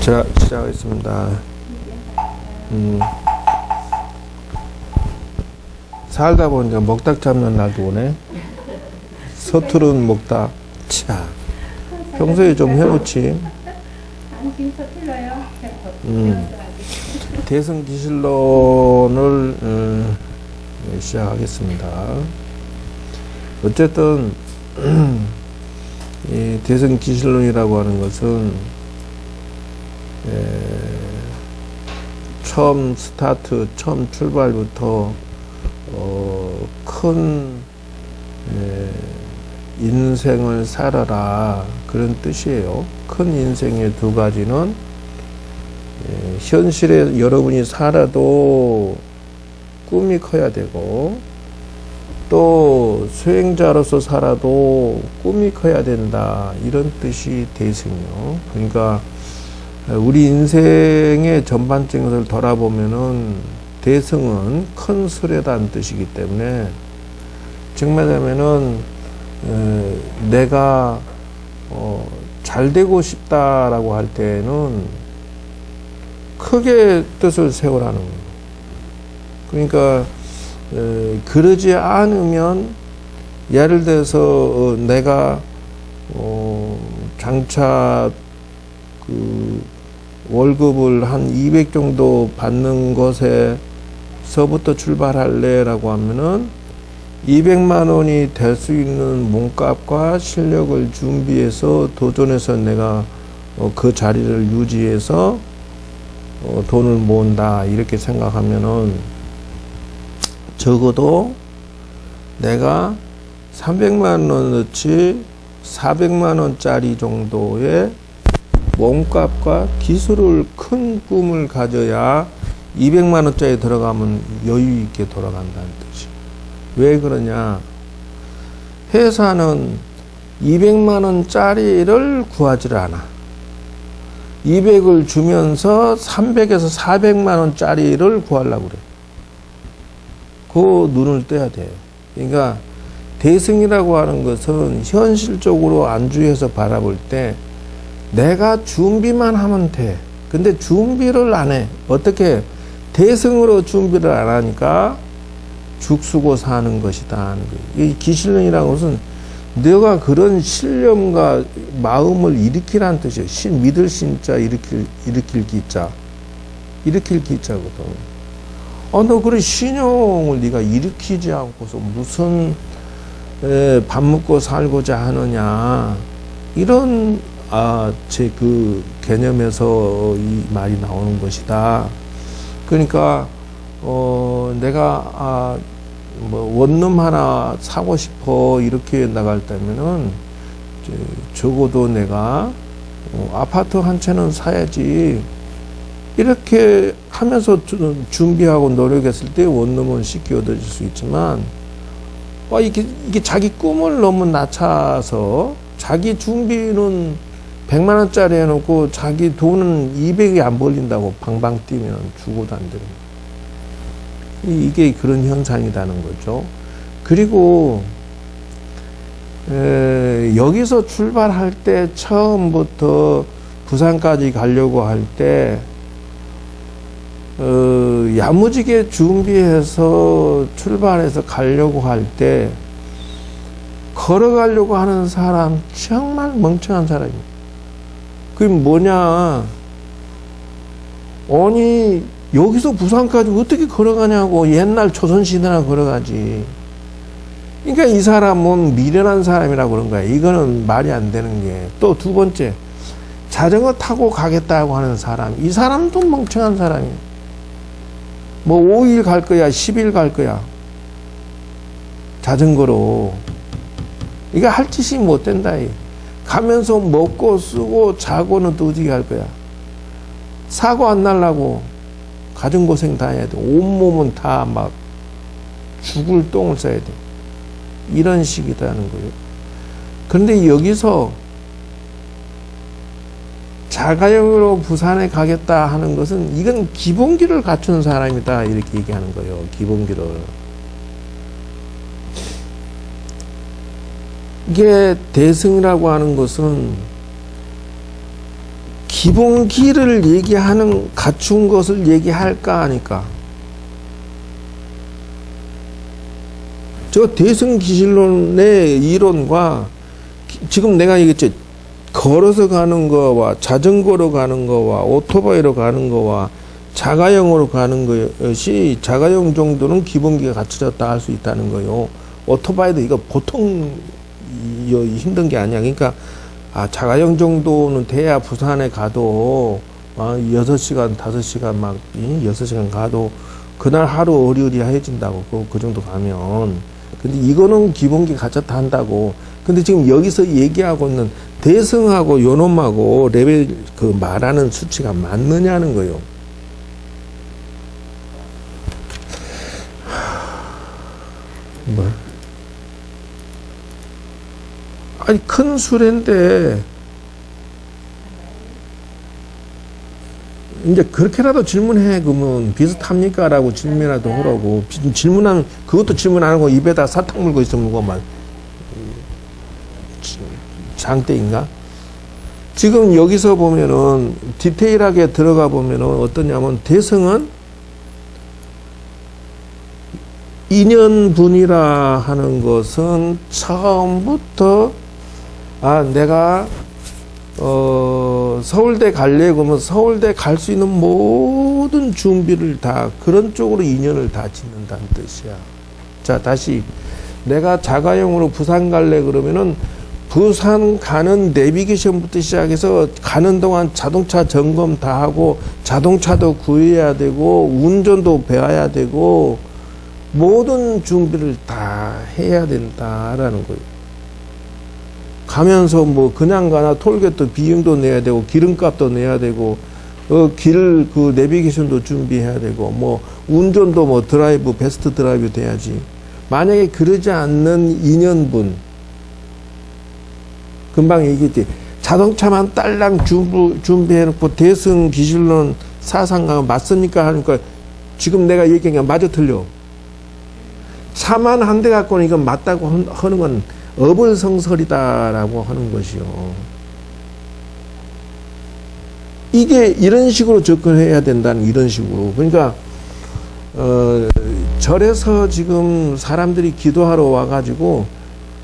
자, 시작하겠습니다. 살다 보니까 먹닭 잡는 날도 오네. 서투른 먹닭. 차. 평소에 좀 해놓지. 대승기실론을 시작하겠습니다. 어쨌든 이 대승기실론이라고 하는 것은 처음 스타트, 처음 출발부터 큰 인생을 살아라, 그런 뜻이에요. 큰 인생의 두 가지는 현실에 여러분이 살아도 꿈이 커야 되고, 또 수행자로서 살아도 꿈이 커야 된다, 이런 뜻이 대승이요. 그러니까 우리 인생의 전반적인 것을 돌아보면은 대승은 큰 수레다는 뜻이기 때문에, 정말 하면은 내가 잘 되고 싶다라고 할 때는 크게 뜻을 세우라는 거예요. 그러니까 그러지 않으면, 예를 들어서 내가 장차 그 월급을 한 200 정도 받는 것에서부터 출발할래라고 하면은 200만 원이 될 수 있는 몸값과 실력을 준비해서 도전해서 내가 그 자리를 유지해서 돈을 모은다, 이렇게 생각하면은 적어도 내가 300만 원어치 400만 원짜리 정도의 몸값과 기술을, 큰 꿈을 가져야 200만 원짜리 들어가면 여유 있게 돌아간다는 뜻이에요. 왜 그러냐? 회사는 200만 원짜리를 구하지 않아. 200을 주면서 300에서 400만 원짜리를 구하려고 그래. 그 눈을 떠야 돼요. 그러니까 대승이라고 하는 것은 현실적으로 안주해서 바라볼 때 내가 준비만 하면 돼. 근데 준비를 안 해. 어떻게? 대승으로 준비를 안 하니까 죽쓰고 사는 것이다. 이 기실론이라는 것은 너가 그런 신념과 마음을 일으키라는 뜻이에요. 믿을 신자, 일으킬 기자. 일으킬 기자거든. 너 그런 신용을 네가 일으키지 않고서 무슨 밥 먹고 살고자 하느냐. 이런 제 그 개념에서 이 말이 나오는 것이다. 그러니까 내가 뭐 원룸 하나 사고 싶어, 이렇게 나갈 때면은 적어도 내가 아파트 한 채는 사야지, 이렇게 하면서 준비하고 노력했을 때 원룸은 쉽게 얻어질 수 있지만, 이게 자기 꿈을 너무 낮춰서 자기 준비는 100만 원짜리 해놓고 자기 돈은 200이 안 벌린다고 방방 뛰면 죽어도 안 되는 거예요. 이게 그런 현상이라는 거죠. 그리고 여기서 출발할 때, 처음부터 부산까지 가려고 할 때 야무지게 준비해서 출발해서 가려고 할 때 걸어가려고 하는 사람 정말 멍청한 사람입니다. 그게 뭐냐? 아니, 여기서 부산까지 어떻게 걸어가냐고. 옛날 조선시대나 걸어가지. 그러니까 이 사람은 미련한 사람이라고 그런 거야. 이거는 말이 안 되는 게. 또 두 번째, 자전거 타고 가겠다고 하는 사람. 이 사람도 멍청한 사람이야. 뭐 5일 갈 거야, 10일 갈 거야. 자전거로. 이거 할 짓이 못 된다. 가면서 먹고 쓰고 자고는 또 어떻게 할 거야? 사고 안 날라고 가정고생 다 해야 돼. 온몸은 다 막 죽을 똥을 싸야 돼. 이런 식이라는 거예요. 그런데 여기서 자가용으로 부산에 가겠다 하는 것은, 이건 기본기를 갖춘 사람이다, 이렇게 얘기하는 거예요. 기본기를. 이게 대승이라고 하는 것은 기본기를 얘기하는 갖춘 것을 얘기할까 하니까 저 대승기실론의 이론과 지금 내가 얘기했지 걸어서 가는 거와 자전거로 가는 거와 오토바이로 가는 거와 자가용으로 가는 것이 자가용 정도는 기본기가 갖춰졌다 할 수 있다는 거요. 오토바이도 이거 보통 힘든 게 아니야. 그러니까 자가용 정도는 돼야 부산에 가도 6시간, 5시간 막 6시간 가도 그날 하루 어리어리해진다고 그 정도 가면. 근데 이거는 기본기 갖췄다 한다고. 근데 지금 여기서 얘기하고 있는 대승하고 요놈하고 레벨 그 말하는 수치가 맞느냐는 거예요. 뭐? 아니 큰 수레인데 이제 그렇게라도 질문해. 그러면 비슷합니까? 라고 질문이라도 하라고. 질문하면 그것도 질문 안 하고 입에다 사탕 물고 있으면 뭐만 장대인가? 지금 여기서 보면은 디테일하게 들어가 보면은 어떠냐면 대승은 인연분이라 하는 것은 처음부터 내가 서울대 갈래 그러면 서울대 갈 수 있는 모든 준비를 다 그런 쪽으로 인연을 다 짓는다는 뜻이야. 자, 다시 내가 자가용으로 부산 갈래 그러면은 부산 가는 내비게이션부터 시작해서 가는 동안 자동차 점검 다 하고 자동차도 구해야 되고 운전도 배워야 되고 모든 준비를 다 해야 된다라는 거예요. 가면서 뭐 그냥 가나 톨게트 비용도 내야 되고 기름값도 내야 되고 길 그 내비게이션도 준비해야 되고 뭐 운전도 뭐 드라이브 베스트 드라이브 돼야지. 만약에 그러지 않는 2년분 금방 얘기했지. 자동차만 딸랑 준비해놓고 대승 기술론 사상과 맞습니까? 하니까 지금 내가 얘기한 게 맞아 틀려. 차만 한 대 갖고는 이건 맞다고 하는 건 어불성설이다라고 하는 것이요. 이게 이런 식으로 접근해야 된다는 이런 식으로. 그러니까 절에서 지금 사람들이 기도하러 와가지고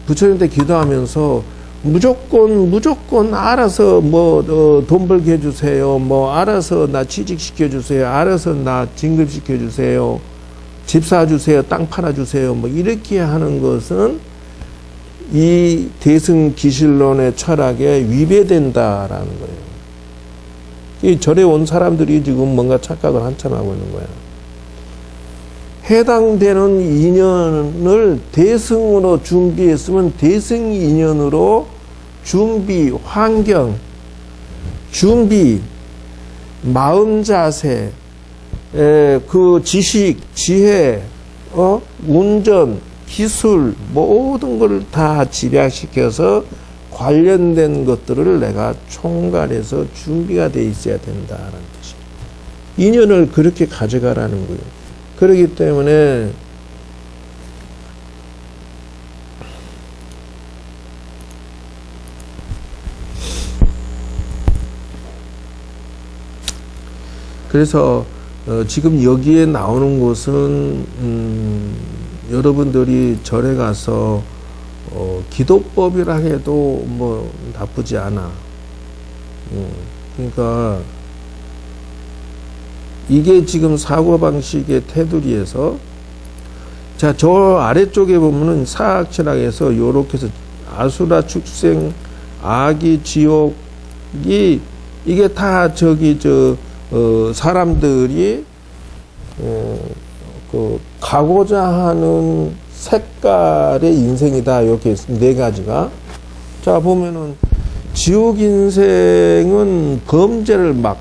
부처님한테 기도하면서 무조건 알아서 뭐 돈 벌게 해주세요. 뭐 알아서 나 취직시켜 주세요. 알아서 나 진급시켜 주세요. 집 사주세요. 땅 팔아주세요. 뭐 이렇게 하는 것은 이 대승기실론의 철학에 위배된다라는 거예요. 이 절에 온 사람들이 지금 뭔가 착각을 한참 하고 있는 거야. 해당되는 인연을 대승으로 준비했으면 대승 인연으로 준비, 환경, 준비, 마음 자세, 그 지식, 지혜, 운전, 기술 모든 걸 다 집약시켜서 관련된 것들을 내가 총괄해서 준비가 돼 있어야 된다라는 뜻이에요. 인연을 그렇게 가져가라는 거예요. 그렇기 때문에 그래서 지금 여기에 나오는 것은 여러분들이 절에 가서 기도법이라 해도 뭐 나쁘지 않아. 그러니까 이게 지금 사고방식의 테두리에서 자, 저 아래쪽에 보면은 사악철학에서 요렇게 해서 아수라 축생 악이 지옥이 이게 다 사람들이 가고자 하는 색깔의 인생이다. 이렇게 네 가지가. 자, 보면은 지옥 인생은 범죄를 막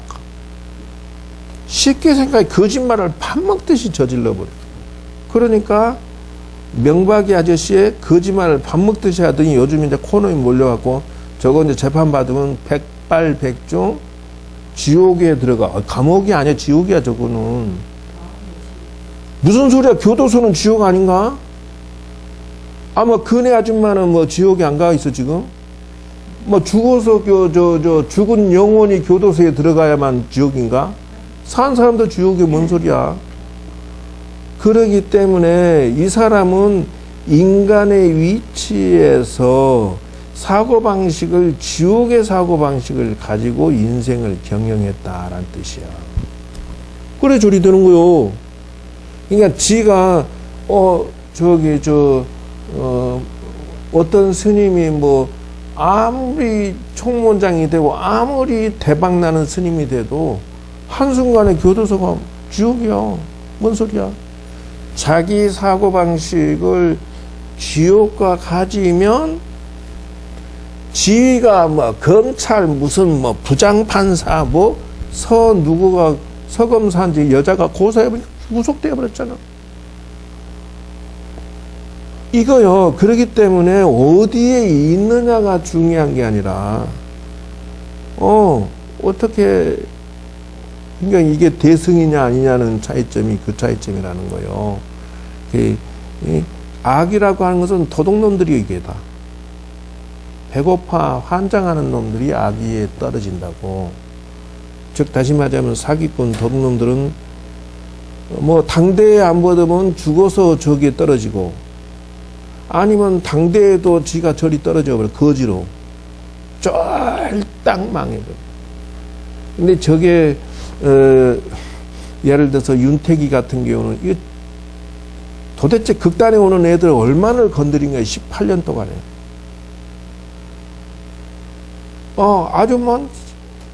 쉽게 생각해 거짓말을 밥 먹듯이 저질러 버려. 그러니까 명박이 아저씨의 거짓말을 밥 먹듯이 하더니 요즘 이제 코너에 몰려갖고 저거 이제 재판 받으면 백발백중 지옥에 들어가. 감옥이 아니야, 지옥이야, 저거는. 무슨 소리야? 교도소는 지옥 아닌가? 아마 근혜 아줌마는 뭐 지옥에 안 가 있어, 지금? 뭐 죽어서 죽은 영혼이 교도소에 들어가야만 지옥인가? 산 사람도 지옥이 뭔 소리야? 그러기 때문에 이 사람은 인간의 위치에서 사고방식을, 지옥의 사고방식을 가지고 인생을 경영했다라는 뜻이야. 그래, 저리 되는 거요. 그러니까 지가, 어떤 스님이 아무리 총무장이 되고, 아무리 대박나는 스님이 돼도, 한순간에 교도소가 지옥이야. 뭔 소리야? 자기 사고방식을 지옥과 가지면, 지가 검찰, 무슨 부장판사, 누구가 서검사인지 여자가 고소해버리니까 구속되어버렸잖아. 이거요. 그렇기 때문에 어디에 있느냐가 중요한 게 아니라, 어떻게, 그러니까 이게 대승이냐 아니냐는 차이점이 그 차이점이라는 거예요. 악이라고 하는 것은 도둑놈들이 이게 다. 배고파 환장하는 놈들이 악의에 떨어진다고. 즉 다시 말하자면 사기꾼 도둑놈들은 당대에 안 받으면 죽어서 저기에 떨어지고, 아니면 당대에도 지가 저리 떨어져 버려. 거지로 쫄딱 망해버려. 근데 저게 예를 들어서 윤태기 같은 경우는 이거 도대체 극단에 오는 애들 얼마나 건드린 거야. 18년 동안에. 아주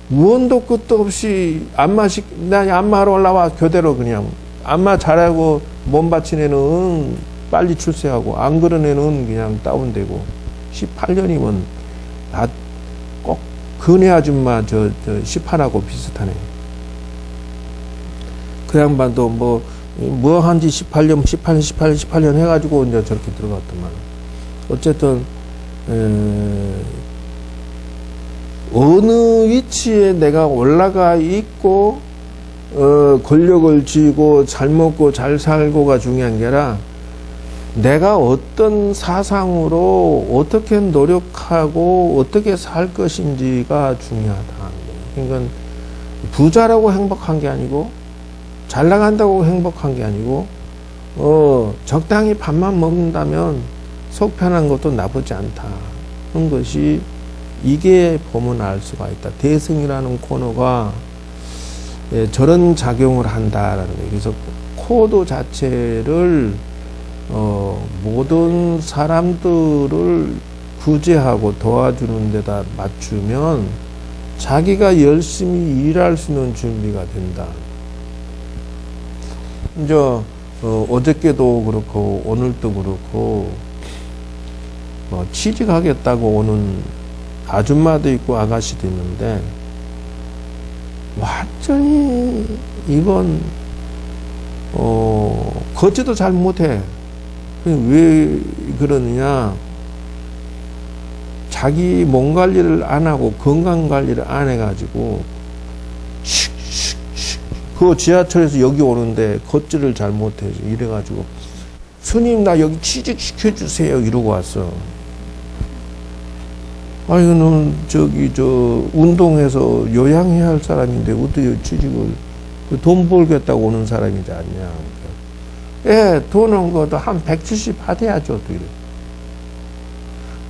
무언도 끝도 없이 나 안마하러 올라와. 교대로 그냥. 안마 잘하고 몸 바친 애는 빨리 출세하고, 안 그런 애는 그냥 다운되고. 18년이면 다 꼭 근혜 아줌마 18하고 비슷하네. 그 양반도 뭐 한지 18년 해가지고 이제 저렇게 들어갔더만. 어쨌든, 어느 위치에 내가 올라가 있고, 권력을 쥐고 잘 먹고 잘 살고가 중요한 게 아니라, 내가 어떤 사상으로 어떻게 노력하고 어떻게 살 것인지가 중요하다. 그러니까 부자라고 행복한 게 아니고, 잘 나간다고 행복한 게 아니고, 적당히 밥만 먹는다면 속 편한 것도 나쁘지 않다. 그런 것이, 이게 보면 알 수가 있다. 대승이라는 코너가 저런 작용을 한다라는 거예요. 그래서 코드 자체를 모든 사람들을 구제하고 도와주는 데다 맞추면 자기가 열심히 일할 수 있는 준비가 된다. 이제 어저께도 그렇고 오늘도 그렇고 취직하겠다고 오는 아줌마도 있고 아가씨도 있는데, 완전히 이건 걷지도 잘 못해. 왜 그러느냐? 자기 몸 관리를 안 하고 건강 관리를 안 해가지고 그 지하철에서 여기 오는데 걷지를 잘 못해. 이래가지고 스님 나 여기 취직시켜주세요 이러고 왔어. 이거는 운동해서 요양해야 할 사람인데 어떻게 취직을, 돈 벌겠다고 오는 사람이지 않냐. 예, 돈은 것도 한 170 받아야죠. 또 이래.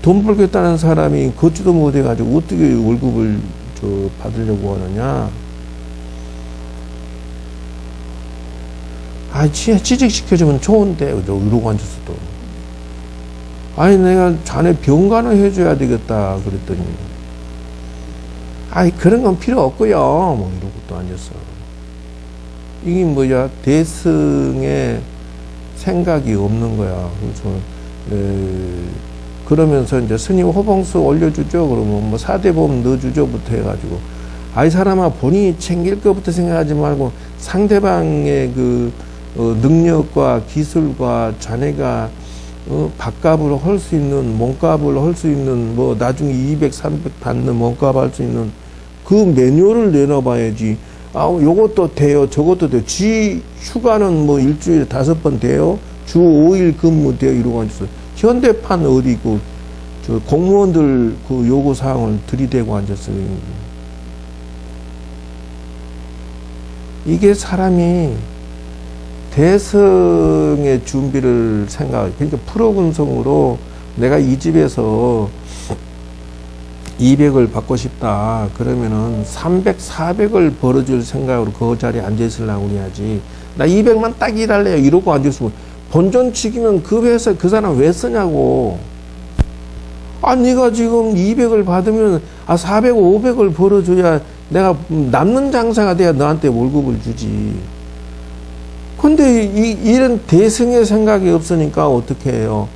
돈 벌겠다는 사람이 걷지도 못해가지고 어떻게 월급을 받으려고 하느냐. 취직시켜주면 좋은데, 이러고 앉았어 또. 내가 자네 병간호 해줘야 되겠다. 그랬더니, 그런 건 필요 없고요. 이러고 또 앉았어. 이게 뭐야? 대승의 생각이 없는 거야. 그래서, 그러면서 이제 스님 호봉수 올려주죠. 그러면 사대보험 넣어주죠부터 해가지고, 이 사람아, 본인이 챙길 것부터 생각하지 말고, 상대방의 능력과 기술과 자네가 밥값을 할 수 있는, 몸값을 할 수 있는, 나중에 200, 300 받는 몸값 할 수 있는 그 매뉴얼을 내놔봐야지. 요것도 돼요. 저것도 돼요. 휴가는 일주일에 5번 돼요. 주 5일 근무 돼요. 이러고 앉았어. 현대판 어디고, 저 공무원들 그 요구 사항을 들이대고 앉았어요. 이게 사람이 대성의 준비를 그러니까 프로근성으로 내가 이 집에서 200을 받고 싶다. 그러면은 300, 400을 벌어줄 생각으로 그 자리에 앉아있으려고 해야지. 나 200만 딱 일할래요. 이러고 앉아있으면 본전치기면 그 회사 그 사람 왜 쓰냐고. 네가 지금 200을 받으면 400, 500을 벌어줘야 내가 남는 장사가 돼야 너한테 월급을 주지. 근데 이런 대승의 생각이 없으니까 어떻게 해요?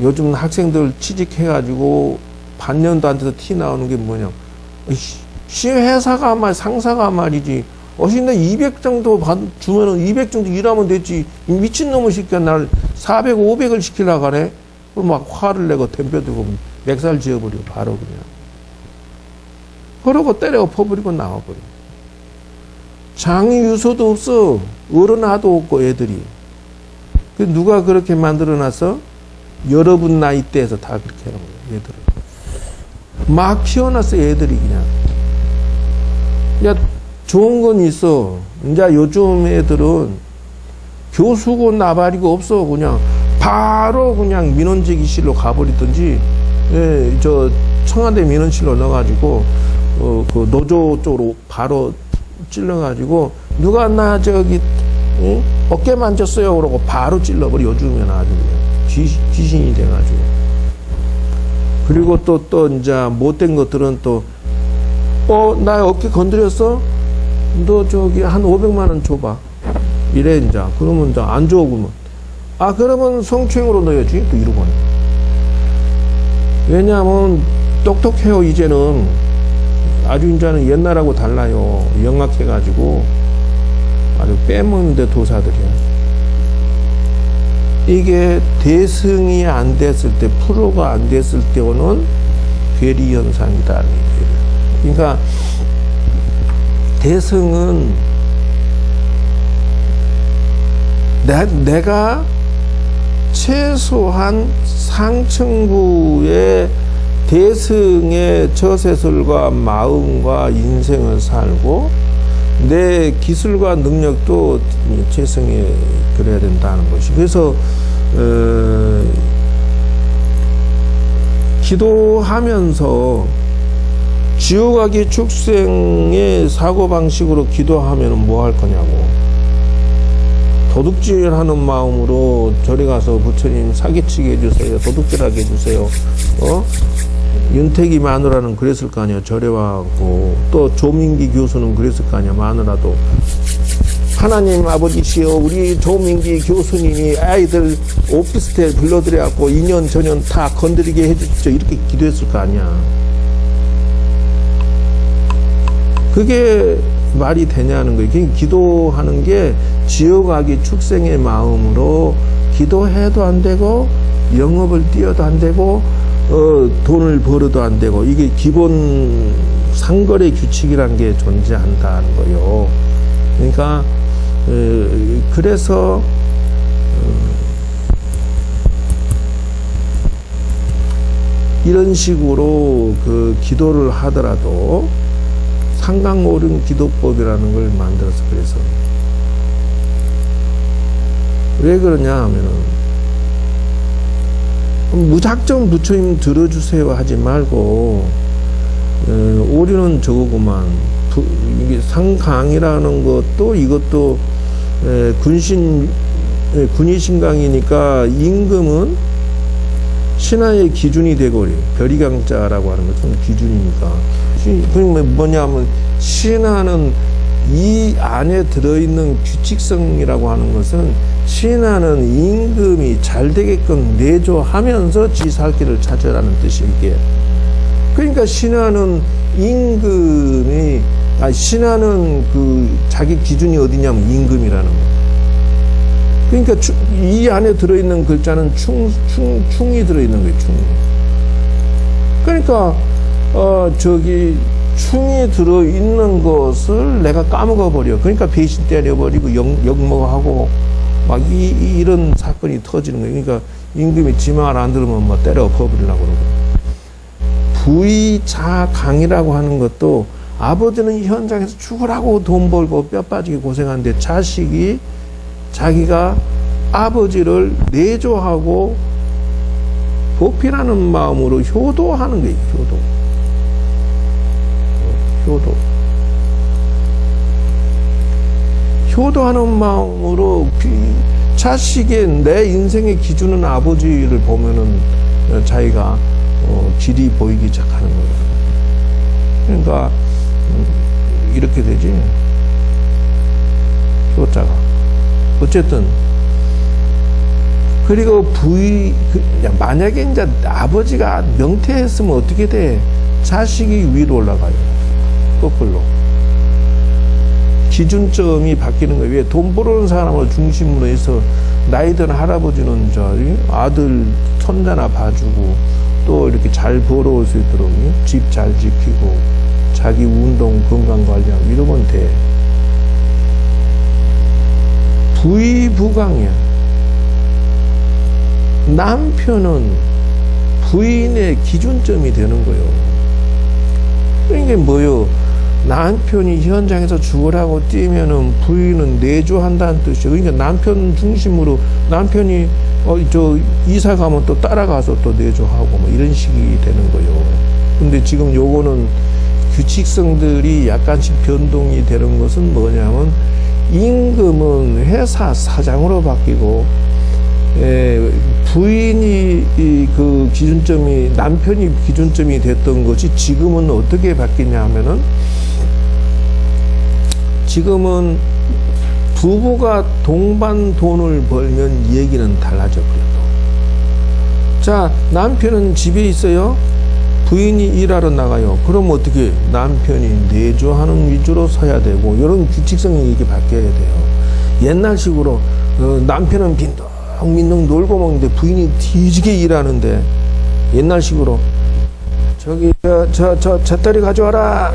요즘 학생들 취직해가지고 반년도 안 돼서 티 나오는 게 뭐냐. 회사가 상사가 말이지. 근데 200 정도 주면은 200 정도 일하면 되지. 미친놈을 시켜 날 400, 500을 시키려고 하네. 그럼 막 화를 내고 덤벼들고 맥살 지어버리고 바로 그냥. 그러고 때려 퍼버리고 나와버려. 장이 유서도 없어. 어른아도 없고 애들이. 누가 그렇게 만들어놨어? 여러분 나이대에서 다 그렇게 하는 거예요. 애들을. 막 키워놨어 애들이 그냥. 야 좋은 건 있어. 이제 요즘 애들은 교수고 나발이고 없어. 그냥 바로 그냥 민원제기실로 가버리든지, 저 청와대 민원실로 넣어가지고 그 노조 쪽으로 바로 찔러가지고 누가 나 저기 어깨 만졌어요 그러고 바로 찔러버려. 요즘에는 아주 그냥 귀신이 돼가지고. 그리고 또 이제 못된 것들은 또 나 어깨 건드렸어? 너 저기 한 500만 원 줘봐. 이래 이제. 그러면 이제 안 줘 그러면. 그러면 성추행으로 넣어야지. 또 이러고. 왜냐하면 똑똑해요 이제는. 아주 이제는 옛날하고 달라요. 영악해가지고 아주 빼먹는데 도사들이야. 이게 대승이 안 됐을 때, 프로가 안 됐을 때 오는 괴리 현상이다. 그러니까 대승은 내가 최소한 상층부의 대승의 처세술과 마음과 인생을 살고 내 기술과 능력도 최승에 그래야 된다는 것이. 그래서 기도하면서 지옥아기 축생의 사고방식으로 기도하면 뭐 할 거냐고. 도둑질하는 마음으로 절에 가서 부처님 사기치게 해주세요. 도둑질하게 해주세요. 윤택이 마누라는 그랬을 거 아니야. 절에 와갖고. 또 조민기 교수는 그랬을 거 아니야. 마누라도. 하나님 아버지시여, 우리 조민기 교수님이 아이들 오피스텔 불러들여갖고 2년 전년 다 건드리게 해주십시오. 이렇게 기도했을 거 아니야. 그게 말이 되냐는 거예요. 기도하는 게 지옥아기 축생의 마음으로 기도해도 안 되고 영업을 뛰어도 안 되고 돈을 벌어도 안 되고, 이게 기본 상거래 규칙이라는 게 존재한다는 거예요. 그러니까 그래서 이런 식으로 그 기도를 하더라도 상강오륜 기도법이라는 걸 만들어서, 그래서 왜 그러냐 하면은 무작정 부처님 들어주세요 하지 말고, 오륜은 저거구만. 이게 상강이라는 것도, 이것도 군의신강이니까 임금은 신하의 기준이 되고, 별이강자라고 하는 것은 기준이니까. 그러면 뭐냐면 신하는 이 안에 들어있는 규칙성이라고 하는 것은, 신하는 임금이 잘 되게끔 내조하면서 지 살 길을 찾으라는 뜻이에요, 이게. 그러니까 신하는 임금이, 신하는 그 자기 기준이 어디냐면 임금이라는 거. 그러니까 이 안에 들어있는 글자는 충이 들어있는 거예요, 충. 그러니까 저기 충이 들어있는 것을 내가 까먹어 버려. 그러니까 배신 때려버리고 욕먹하고 막 이런 사건이 터지는 거예요. 그러니까 임금이 지 말 안 들으면 뭐 때려 엎어버리려고 그러고. 부의자강이라고 하는 것도 아버지는 현장에서 죽으라고 돈 벌고 뼈 빠지게 고생하는데 자식이 자기가 아버지를 내조하고 보필하는 마음으로 효도하는 거예요. 효도하는 마음으로 자식의 내 인생의 기준은 아버지를 보면은 자기가 길이 보이기 시작하는 거예요. 그러니까 이렇게 되지. 효자가 어쨌든 그리고 만약에 이제 아버지가 명태했으면 어떻게 돼? 자식이 위로 올라가요. 거꾸로. 기준점이 바뀌는 거예요. 왜? 돈 벌어오는 사람을 중심으로 해서 나이 든 할아버지는 아들 손자나 봐주고 또 이렇게 잘 벌어올 수 있도록 집 잘 지키고 자기 운동 건강 관리하고 이러면 돼. 부의부강이야. 남편은 부인의 기준점이 되는 거예요. 그러니까 뭐요? 남편이 현장에서 죽으라고 뛰면은 부인은 내조한다는 뜻이에요. 그러니까 남편 중심으로 남편이 이사 가면 또 따라가서 또 내조하고 뭐 이런 식이 되는 거예요. 근데 지금 요거는 규칙성들이 약간씩 변동이 되는 것은 뭐냐면 임금은 회사 사장으로 바뀌고 부인이 그 기준점이 남편이 기준점이 됐던 것이 지금은 어떻게 바뀌냐 하면은 지금은 부부가 동반 돈을 벌면 얘기는 달라졌고요. 자, 남편은 집에 있어요. 부인이 일하러 나가요. 그럼 어떻게 남편이 내조하는 위주로 서야 되고 이런 규칙성이 이렇게 바뀌어야 돼요. 옛날식으로 남편은 빈둥빈둥 놀고 먹는데 부인이 뒤지게 일하는데 옛날식으로 저기 저 잣다리 가져와라.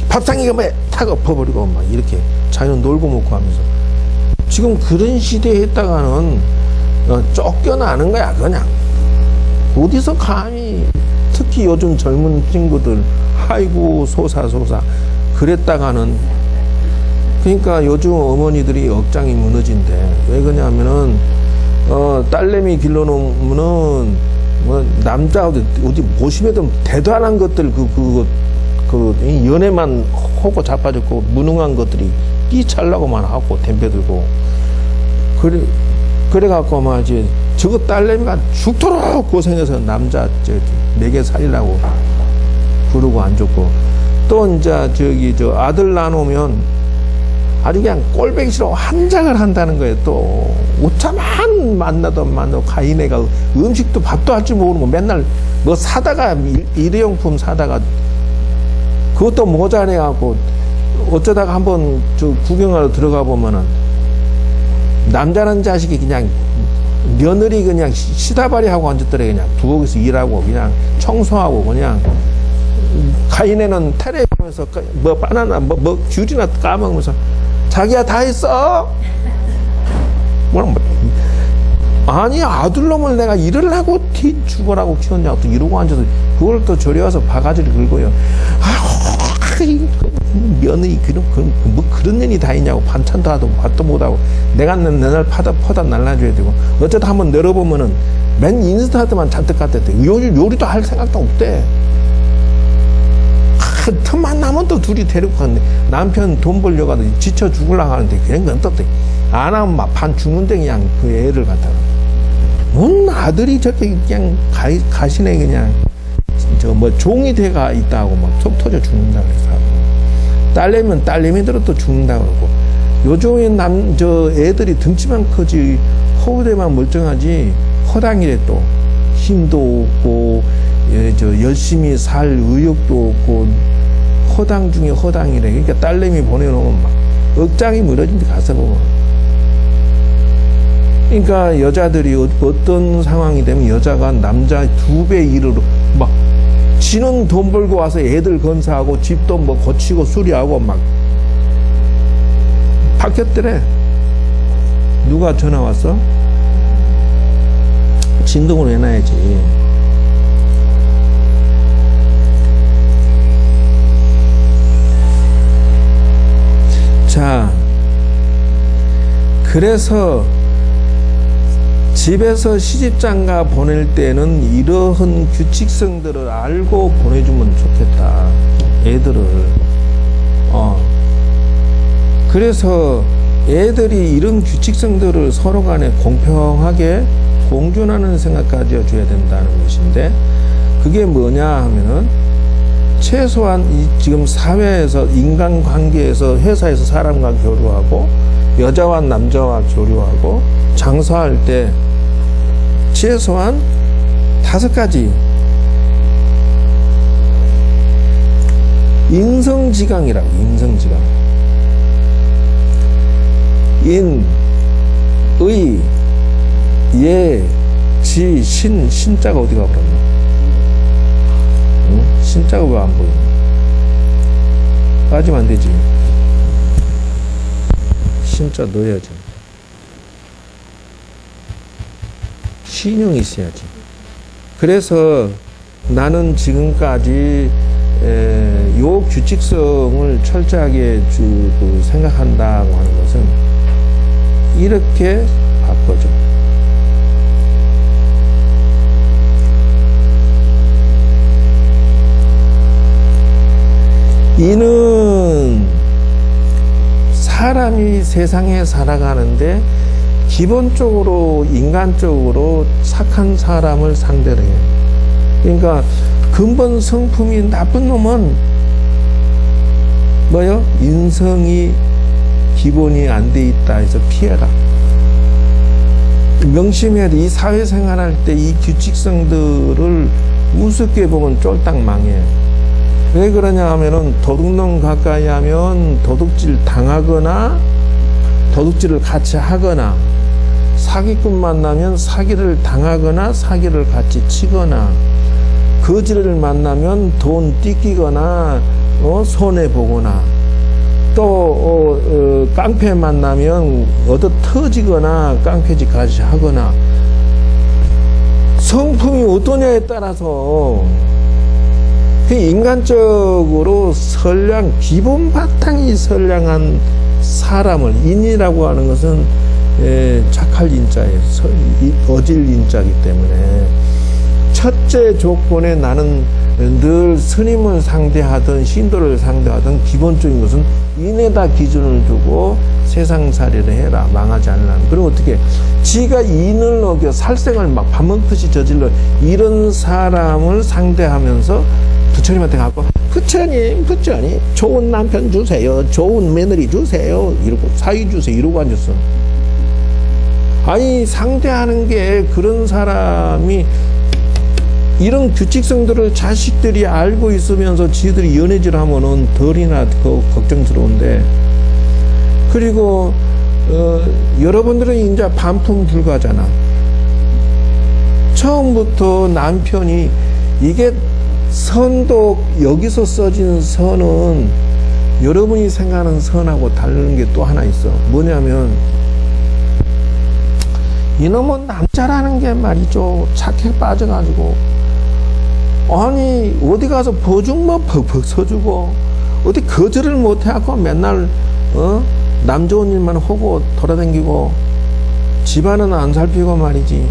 밥상이가 뭐 탁 엎어버리고 막 이렇게 자기는 놀고 먹고 하면서 지금 그런 시대에 했다가는 쫓겨나는 거야. 그냥 어디서 감히 특히 요즘 젊은 친구들 아이고 소사 그랬다가는 그러니까 요즘 어머니들이 억장이 무너진대. 왜 그러냐면은 딸내미 길러놓으면은 뭐 남자 어디 모시면 대단한 것들 그 연애만 하고 자빠졌고 무능한 것들이 끼찰라고만 하고 덤벼들고 그래 갖고 막 이제 저거 딸내미가 죽도록 고생해서 남자 내게 살리라고 그러고 안 좋고 또 이제 아들 낳으면 아주 그냥 꼴배기 싫어 환장을 한다는 거예요. 또 오차만 만나도 가인애가 음식도 밥도 할 줄 모르고 맨날 뭐 사다가 일회용품 사다가 그것도 모자라갖고 어쩌다가 한번 구경하러 들어가 보면은 남자는 자식이 그냥 며느리 그냥 시다발이 하고 앉았더래. 그냥 부엌에서 일하고 그냥 청소하고 그냥 가인애는 테레비 보면서 뭐 바나나 뭐 귤이나 까먹으면서 자기야 다 했어? 아니 아들놈을 내가 일을 하고 죽어라고 키웠냐고 또 이러고 앉아서 그걸 또 저리 와서 바가지를 긁어요. 며느리 뭐 그런 년이 다 있냐고 반찬도 하도 밥도 못하고 내가 내날 퍼다 날라줘야 되고 어쩌다 한번 내려보면은 맨 인스타트만 잔뜩 갖다 대. 요리도 할 생각도 없대. 틈만 나면 또 둘이 데리고 갔네. 남편 돈 벌려고 하더니 지쳐 죽으려고 하는데 그냥 건떡대. 안 하면 막 반 죽는데 그냥 그 애를 갖다가. 뭔 아들이 저렇게 그냥 가시네 그냥. 뭐 종이 돼가 있다고 막 속 터져 죽는다 그래서 딸내미는 딸내미대로 또 죽는다 그러고 요즘에 애들이 등치만 크지 허우대만 멀쩡하지 허당이래. 또 힘도 없고 열심히 살 의욕도 없고 허당 중에 허당이래. 그러니까 딸내미 보내놓으면 막 억장이 무너진데 가서 보면 그러니까 여자들이 어떤 상황이 되면 여자가 남자 2배 일을 막 지는 돈 벌고 와서 애들 건사하고 집도 뭐 고치고 수리하고 막 바뀌었더래. 누가 전화 왔어? 진동으로 해놔야지. 자, 그래서 집에서 시집장가 보낼 때는 이러한 규칙성들을 알고 보내주면 좋겠다. 애들을. 그래서 애들이 이런 규칙성들을 서로 간에 공평하게 공존하는 생각까지 해줘야 된다는 것인데, 그게 뭐냐 하면은 최소한 지금 사회에서 인간관계에서 회사에서 사람과 교류하고 여자와 남자와 교류하고 장사할 때 최소한 5가지 인성지강이라고. 인성지강. 인, 의, 예, 지, 신. 신자가 어디 가버렸나? 응? 신자가 왜 안 보이나? 빠지면 안 되지. 신자 넣어야지. 신용이 있어야지. 그래서 나는 지금까지 요 규칙성을 철저하게 생각한다고 하는 것은 이렇게 바꿔줘. 이는 사람이 세상에 살아가는데 기본적으로 인간적으로 착한 사람을 상대로 해. 그러니까 근본 성품이 나쁜 놈은 뭐요? 인성이 기본이 안 돼 있다 해서 피해라. 명심해야 돼. 이 사회생활 할 때 이 규칙성들을 우습게 보면 쫄딱 망해. 왜 그러냐 하면은 도둑놈 가까이 하면 도둑질 당하거나 도둑질을 같이 하거나, 사기꾼 만나면 사기를 당하거나 사기를 같이 치거나, 거지를 만나면 돈 띠끼거나 손해보거나, 또 깡패 만나면 얻어 터지거나 깡패짓 같이 하거나, 성품이 어떠냐에 따라서 그 인간적으로 선량, 기본 바탕이 선량한 사람을, 인이라고 하는 것은 착할 인자예요. 어질 인자이기 때문에 첫째 조건에 나는 늘 스님을 상대하든 신도를 상대하든 기본적인 것은 인에다 기준을 두고 세상살이를 해라. 망하지 않으려면. 그럼 어떻게 지가 인을 어겨 살생을 막 밥 먹듯이 저질러 이런 사람을 상대하면서 부처님한테 가고, 부처님 좋은 남편 주세요, 좋은 며느리 주세요, 이러고 사위 주세요 이러고 앉았어. 아니, 상대하는 게 그런 사람이 이런 규칙성들을 자식들이 알고 있으면서 지들이 연애질 하면은 덜이나 더 걱정스러운데, 그리고 여러분들은 이제 반품 불가잖아. 처음부터 남편이 이게 선도, 여기서 써진 선은 여러분이 생각하는 선하고 다른 게 또 하나 있어. 뭐냐면 이놈은 남자라는 게 말이죠, 착해 빠져가지고 아니 어디 가서 보증뭐 벅벅 서주고 어디 거절을 못해갖고 맨날 남 좋은 일만 하고 돌아다니고 집안은 안 살피고 말이지.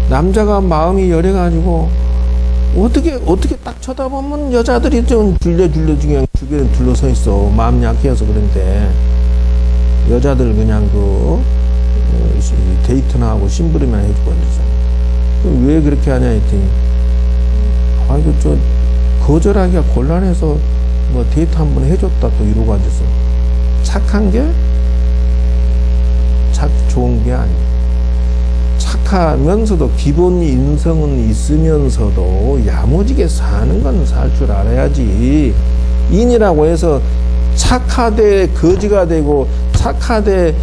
남자가 마음이 여려가지고 어떻게 딱 쳐다보면 여자들이 좀 줄려 그냥 주변에 둘러서 있어. 마음 약해서 그런데 여자들 그냥 데이트나 하고 심부름만 해주고 앉아서. 왜 그렇게 하냐 했더니, 아이고 저 거절하기가 곤란해서 뭐 데이트 한번 해줬다 또 이러고 앉았어. 착한 게 좋은 게 아니야. 착하면서도 기본 인성은 있으면서도 야무지게 사는 건 살 줄 알아야지. 인이라고 해서 착하되 거지가 되고, 착하되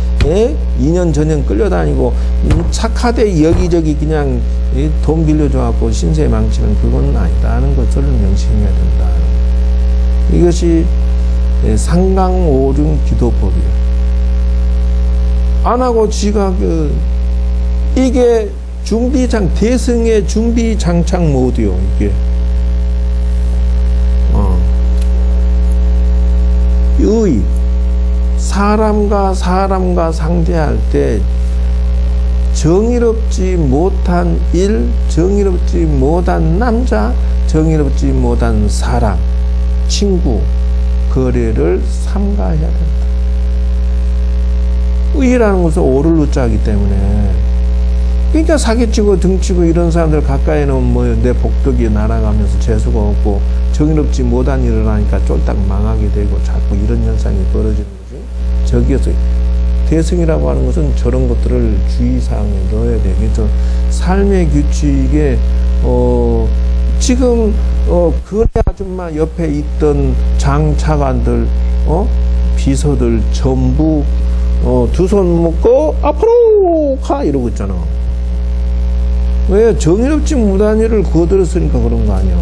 2년 전년 끌려다니고, 착하되 여기저기 그냥 돈 빌려줘갖고 신세 망치는 그건 아니다는 것을 명심해야 된다. 이것이 상강오중 기도법이에요. 안 하고 지가 이게 대승의 준비 장착 모드요, 이게. 사람과 상대할 때 정의롭지 못한 일, 정의롭지 못한 남자, 정의롭지 못한 사람, 친구, 거래를 삼가해야 된다. 의라는 것은 오를 우자이기 때문에, 그러니까 사기치고 등치고 이런 사람들 가까이는 뭐 내 복덕이 날아가면서 재수가 없고 정의롭지 못한 일을 하니까 쫄딱 망하게 되고 자꾸 이런 현상이 벌어지는 거죠. 저기에서 대승이라고 하는 것은 저런 것들을 주의사항에 넣어야 돼. 그래서 삶의 규칙에 지금 그네 아줌마 옆에 있던 장차관들, 비서들 전부 두 손 묶고 앞으로 가 이러고 있잖아. 왜? 정의롭지 못한 일을 거들었으니까 그런 거 아니야.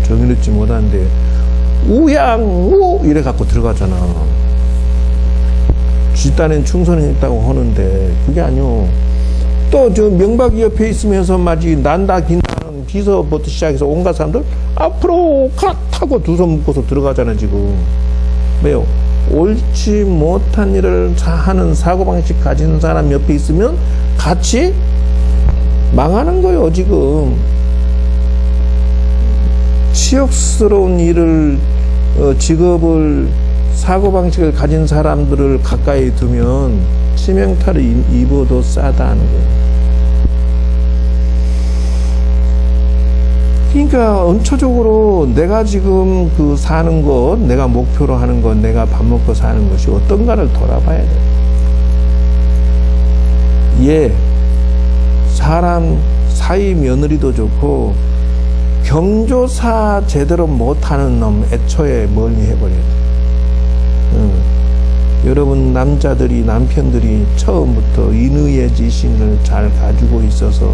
정의롭지 못한데 우양우 이래 갖고 들어가잖아. 뒷단엔 충성이 있다고 하는데 그게 아니오. 또 저 명박이 옆에 있으면서 마치 난다 긴다는 비서부터 시작해서 온갖 사람들 앞으로 가 타고 두 손 묶어서 들어가잖아 지금. 왜요? 옳지 못한 일을 하는 사고방식 가진 사람 옆에 있으면 같이 망하는 거예요 지금. 치욕스러운 일을 직업을 사고방식을 가진 사람들을 가까이 두면 치명타를 입어도 싸다는 거예요. 그러니까 원초적으로 내가 지금 그 사는 것, 내가 목표로 하는 것, 내가 밥 먹고 사는 것이 어떤가를 돌아봐야 돼요. 예, 사람 사위 며느리도 좋고 경조사 제대로 못하는 놈 애초에 멀리 해버려야 돼. 여러분 남편들이 처음부터 인의의 지신을 잘 가지고 있어서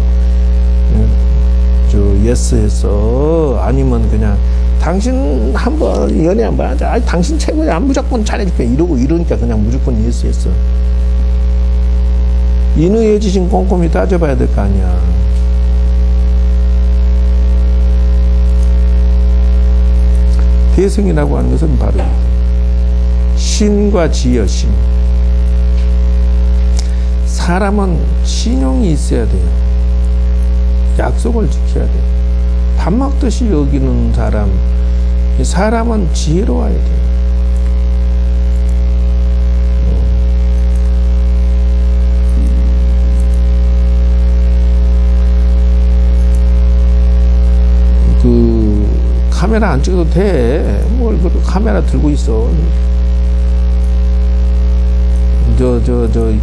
예스해서 아니면 그냥 당신 한번 연애 한번 하자. 당신 최고야. 무조건 잘해줄게. 이러니까 그냥 무조건 예스했어. 인의의 지신 꼼꼼히 따져봐야 될 거 아니야. 대승이라고 하는 것은 바로 신과 지여신. 사람은 신용이 있어야 돼요. 약속을 지켜야 돼요. 밥 먹듯이 여기는 사람은 지혜로워야 돼요. 그 카메라 안 찍어도 돼. 뭘 그 카메라 들고 있어.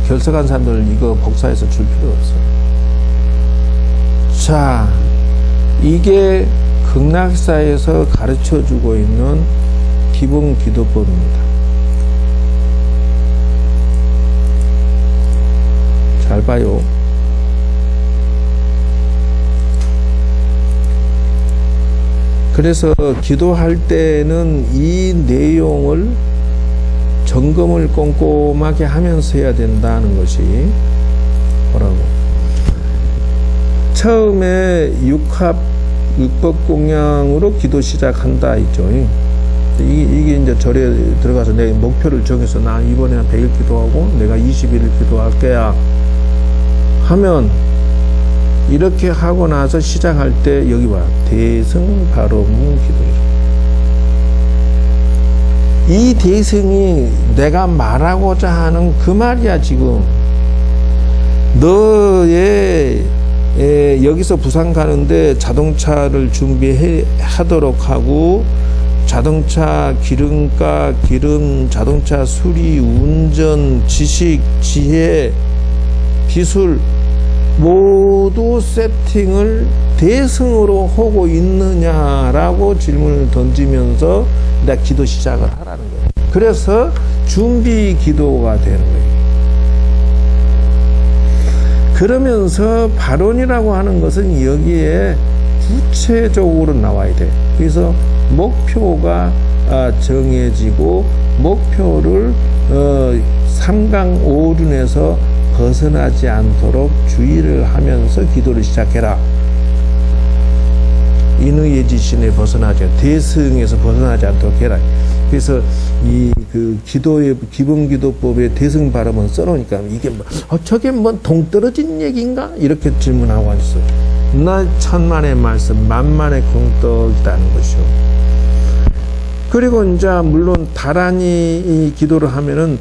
결석한 사람들 이거 복사해서 줄 필요 없어. 자, 이게 극락사에서 가르쳐주고 있는 기본 기도법입니다. 잘 봐요. 그래서 기도할 때는 이 내용을 점검을 꼼꼼하게 하면서 해야 된다는 것이 뭐라고? 처음에 육법공양으로 기도 시작한다 있죠. 이게 이제 절에 들어가서 내 목표를 정해서 나 이번에 한 100일 기도하고 내가 21일 기도할 거야 하면 이렇게 하고 나서 시작할 때 여기 봐. 대승바로무 기도죠. 이 대승이 내가 말하고자 하는 그 말이야 지금. 너의 여기서 부산 가는데 자동차를 준비하도록 하고 자동차 기름값, 자동차 수리, 운전, 지식, 지혜, 기술 모두 세팅을 대승으로 하고 있느냐라고 질문을 던지면서 내가 기도 시작을 하라는 거예요. 그래서 준비 기도가 되는 거예요. 그러면서 발언이라고 하는 것은 여기에 구체적으로 나와야 돼. 그래서 목표가 정해지고 목표를 삼강오륜에서 벗어나지 않도록 주의를 하면서 기도를 시작해라. 인의의 지신에 벗어나지, 대승에서 벗어나지 않도록 해라. 그래서 그 기도의 기본 기도법의 대승 발음은 써놓으니까 이게 뭐 저게 뭐 동떨어진 얘기인가 이렇게 질문하고 앉았어요. 나 천만의 말씀 만만의 공덕이라는 것이요. 그리고 이제 물론 다란히 기도를 하면은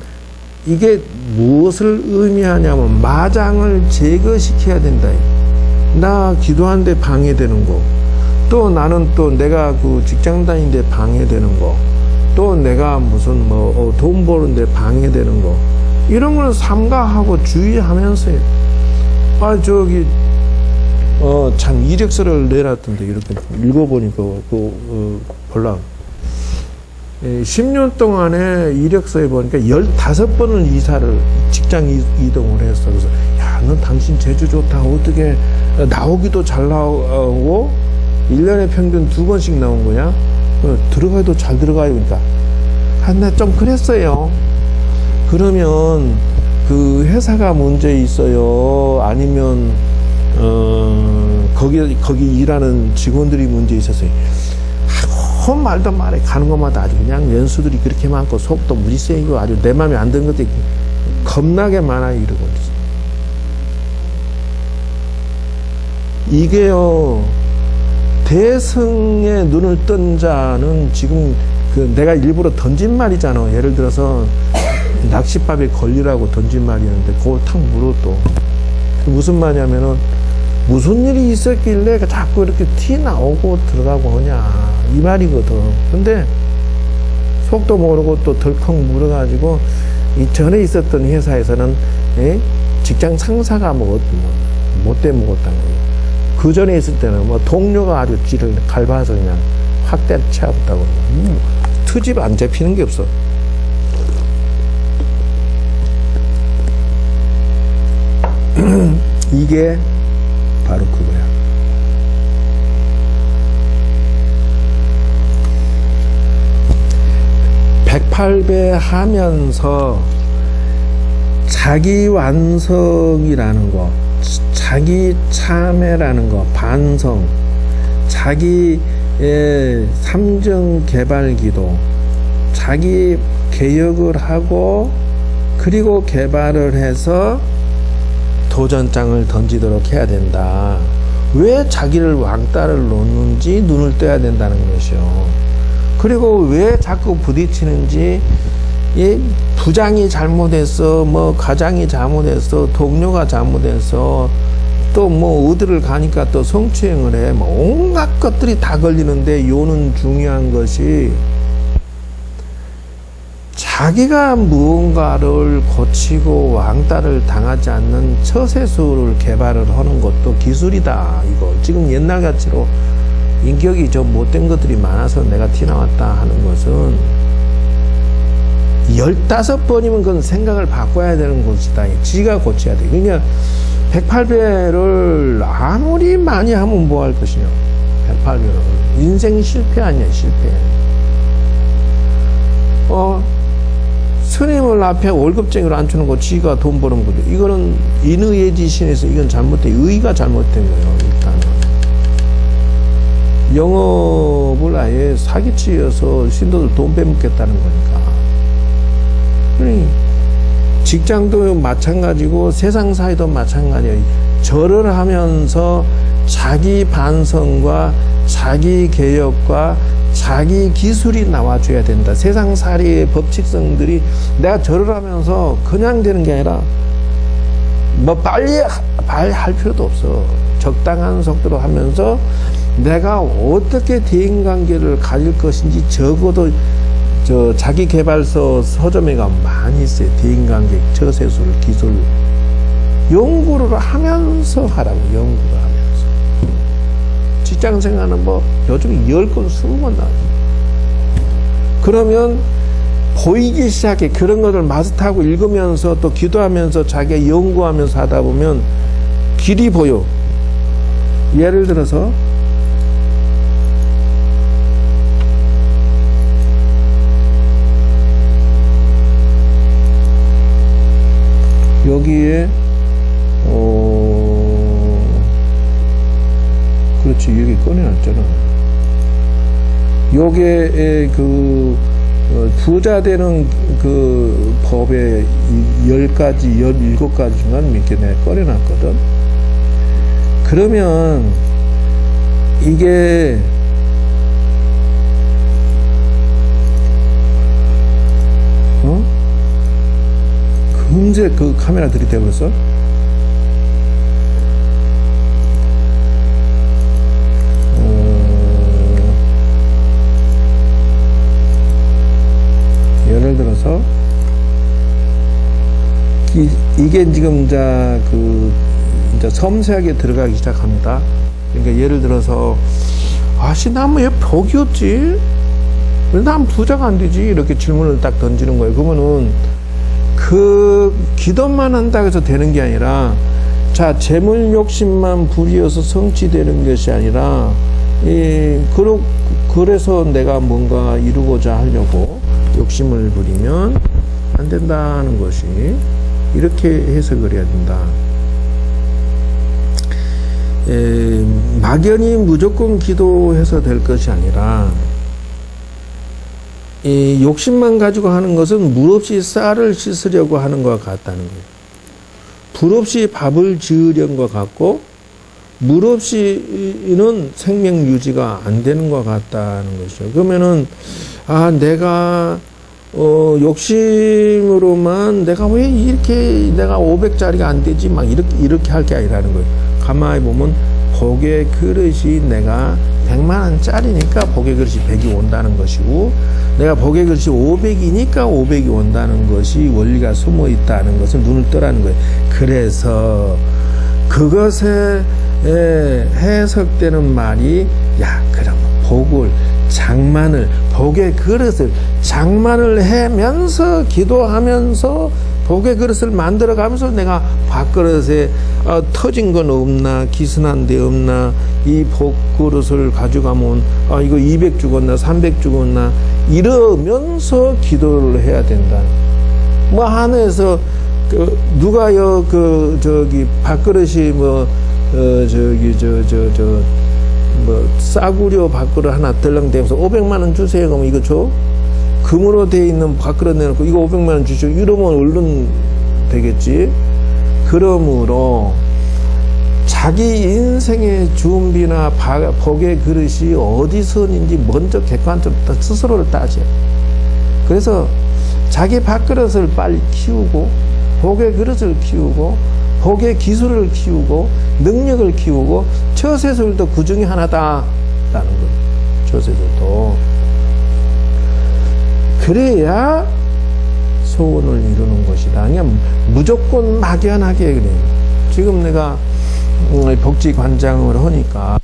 이게 무엇을 의미하냐면 마장을 제거시켜야 된다. 나 기도하는데 방해되는 거, 또 나는 또 내가 그 직장 다니는데 방해되는 거, 또 내가 무슨 뭐 돈 버는데 방해되는 거, 이런 거는 삼가하고 주의하면서 참 이력서를 내놨던데 이렇게 읽어보니까 볼라 10년 동안에 이력서에 보니까 15번을 직장 이동을 했어. 그래서 너 당신 재주 좋다, 어떻게 나오기도 잘 나오고 1년에 평균 2번씩 나온 거냐? 들어가도 잘 들어가요. 그러니까 나 좀 그랬어요. 그러면 그 회사가 문제 있어요? 아니면 거기 일하는 직원들이 문제 있었어요? 말도 말해. 가는 것마다 아주 그냥 연수들이 그렇게 많고 속도 무지 세고 아주 내 맘에 안 드는 것들이 겁나게 많아요. 이러고 있어요. 이게요, 대승에 눈을 뜬 자는 지금 내가 일부러 던진 말이잖아. 예를 들어서 낚싯밥에 걸리라고 던진 말이었는데 그걸 탁 물어. 또 무슨 말이냐면은 무슨 일이 있었길래 자꾸 이렇게 티 나오고 들어가고 하냐 이 말이거든. 근데 속도 모르고 또 덜컥 물어가지고 이 전에 있었던 회사에서는 직장 상사가 못돼 먹었다는 거예요. 그 전에 있을 때는 뭐 동료가 아주 쥐를 갈봐서 그냥 확 때려치웠다고. 트집 안 잡히는 게 없어. 이게 바로 그거야. 백팔배 하면서 자기 완성이라는 거, 자기 참회라는 거, 반성, 자기의 삼정 개발 기도, 자기 개혁을 하고 그리고 개발을 해서 도전장을 던지도록 해야 된다. 왜 자기를 왕따를 놓는지 눈을 떠야 된다는 것이요. 그리고 왜 자꾸 부딪히는지, 부장이 잘못했어, 뭐 가장이 잘못했어, 동료가 잘못했어, 또 뭐 어디를 가니까 또 성추행을 해, 뭐 온갖 것들이 다 걸리는데 요는 중요한 것이 자기가 무언가를 고치고 왕따를 당하지 않는 처세술을 개발을 하는 것도 기술이다. 이거 지금 옛날같이로 인격이 좀 못된 것들이 많아서 내가 티나왔다 하는 것은 15번이면 그건 생각을 바꿔야 되는 것이다. 지가 고쳐야 돼. 그러니까 108배를 아무리 많이 하면 뭐 할 것이냐. 108배를 인생 실패 아니야. 실패. 스님을 앞에 월급쟁이로 앉혀놓은 거 지가 돈 버는 거죠. 이거는 인의의 지신에서 이건 잘못돼. 의가 잘못된 거예요. 일단은 영업을 아예 사기치여서 신도들 돈 빼먹겠다는 거니까. 그러니 직장도 마찬가지고 세상 사회도 마찬가지예요. 절을 하면서 자기 반성과 자기 개혁과 자기 기술이 나와줘야 된다. 세상 살이의 법칙성들이 내가 절을 하면서 그냥 되는 게 아니라 뭐 빨리 할 필요도 없어. 적당한 속도로 하면서 내가 어떻게 대인관계를 가질 것인지 적어도 자기 개발서 서점에 가면 많이 있어요. 대인관계, 처세술, 기술 연구를 하면서 하라고. 연구를 하면서. 직장생활은 뭐 요즘 10권 20권 나와요. 그러면 보이기 시작해. 그런 것을 마스터하고 읽으면서 또 기도하면서 자기가 연구하면서 하다 보면 길이 보여. 예를 들어서 여기에 도대체 여기 꺼내놨잖아. 요게 부자 되는 그 법에 10가지, 17가지 중간 몇 개 내가 꺼내놨거든. 그러면 이게 금세 그 카메라 들이대버렸어? 예를 들어서 이게 지금 이제 섬세하게 들어가기 시작합니다. 그러니까 예를 들어서 난 왜 복이 없지? 왜 난 부자가 안 되지? 이렇게 질문을 딱 던지는 거예요. 그러면은 그 기도만 한다고 해서 되는 게 아니라, 자, 재물 욕심만 부리어서 성취되는 것이 아니라, 그래서 내가 뭔가 이루고자 하려고 욕심을 부리면 안 된다는 것이, 이렇게 해석을 해야 된다. 막연히 무조건 기도해서 될 것이 아니라, 이 욕심만 가지고 하는 것은 물 없이 쌀을 씻으려고 하는 것과 같다는 거예요. 불 없이 밥을 지으려는 것 같고, 물 없이는 생명 유지가 안 되는 것 같다는 것이죠. 그러면은, 내가, 욕심으로만 내가 왜 이렇게 내가 500짜리가 안 되지? 막 이렇게 할 게 아니라는 거예요. 가만히 보면, 복의 그릇이 내가 100만원짜리니까 복의 그릇이 100이 온다는 것이고, 내가 복의 그릇이 500이니까 500이 온다는 것이 원리가 숨어 있다는 것을 눈을 뜨라는 거예요. 그래서 그것에 해석되는 말이, 그럼 복을, 장만을, 복의 그릇을 장만을 하면서 기도하면서 복의 그릇을 만들어가면서 내가 밥그릇에 터진 건 없나, 기스난 데 없나, 이 복그릇을 가져가면 이거 200 죽었나 300 죽었나 이러면서 기도를 해야 된다. 뭐 하늘에서 누가요 저기 밥그릇이 싸구려 밥그릇 하나 덜렁대면서 500만원 주세요. 그러면 이거 줘? 금으로 되어 있는 밥그릇 내놓고 이거 500만원 주시오. 이러면 얼른 되겠지. 그러므로 자기 인생의 준비나 복의 그릇이 어디서 있는지 먼저 객관적으로 스스로를 따져요. 그래서 자기 밥그릇을 빨리 키우고, 복의 그릇을 키우고, 복의 기술을 키우고, 능력을 키우고, 처세술도 그 중에 하나다라는 거예요. 처세술도. 그래야 소원을 이루는 것이다. 그냥 무조건 막연하게 그래요. 지금 내가 복지관장을 하니까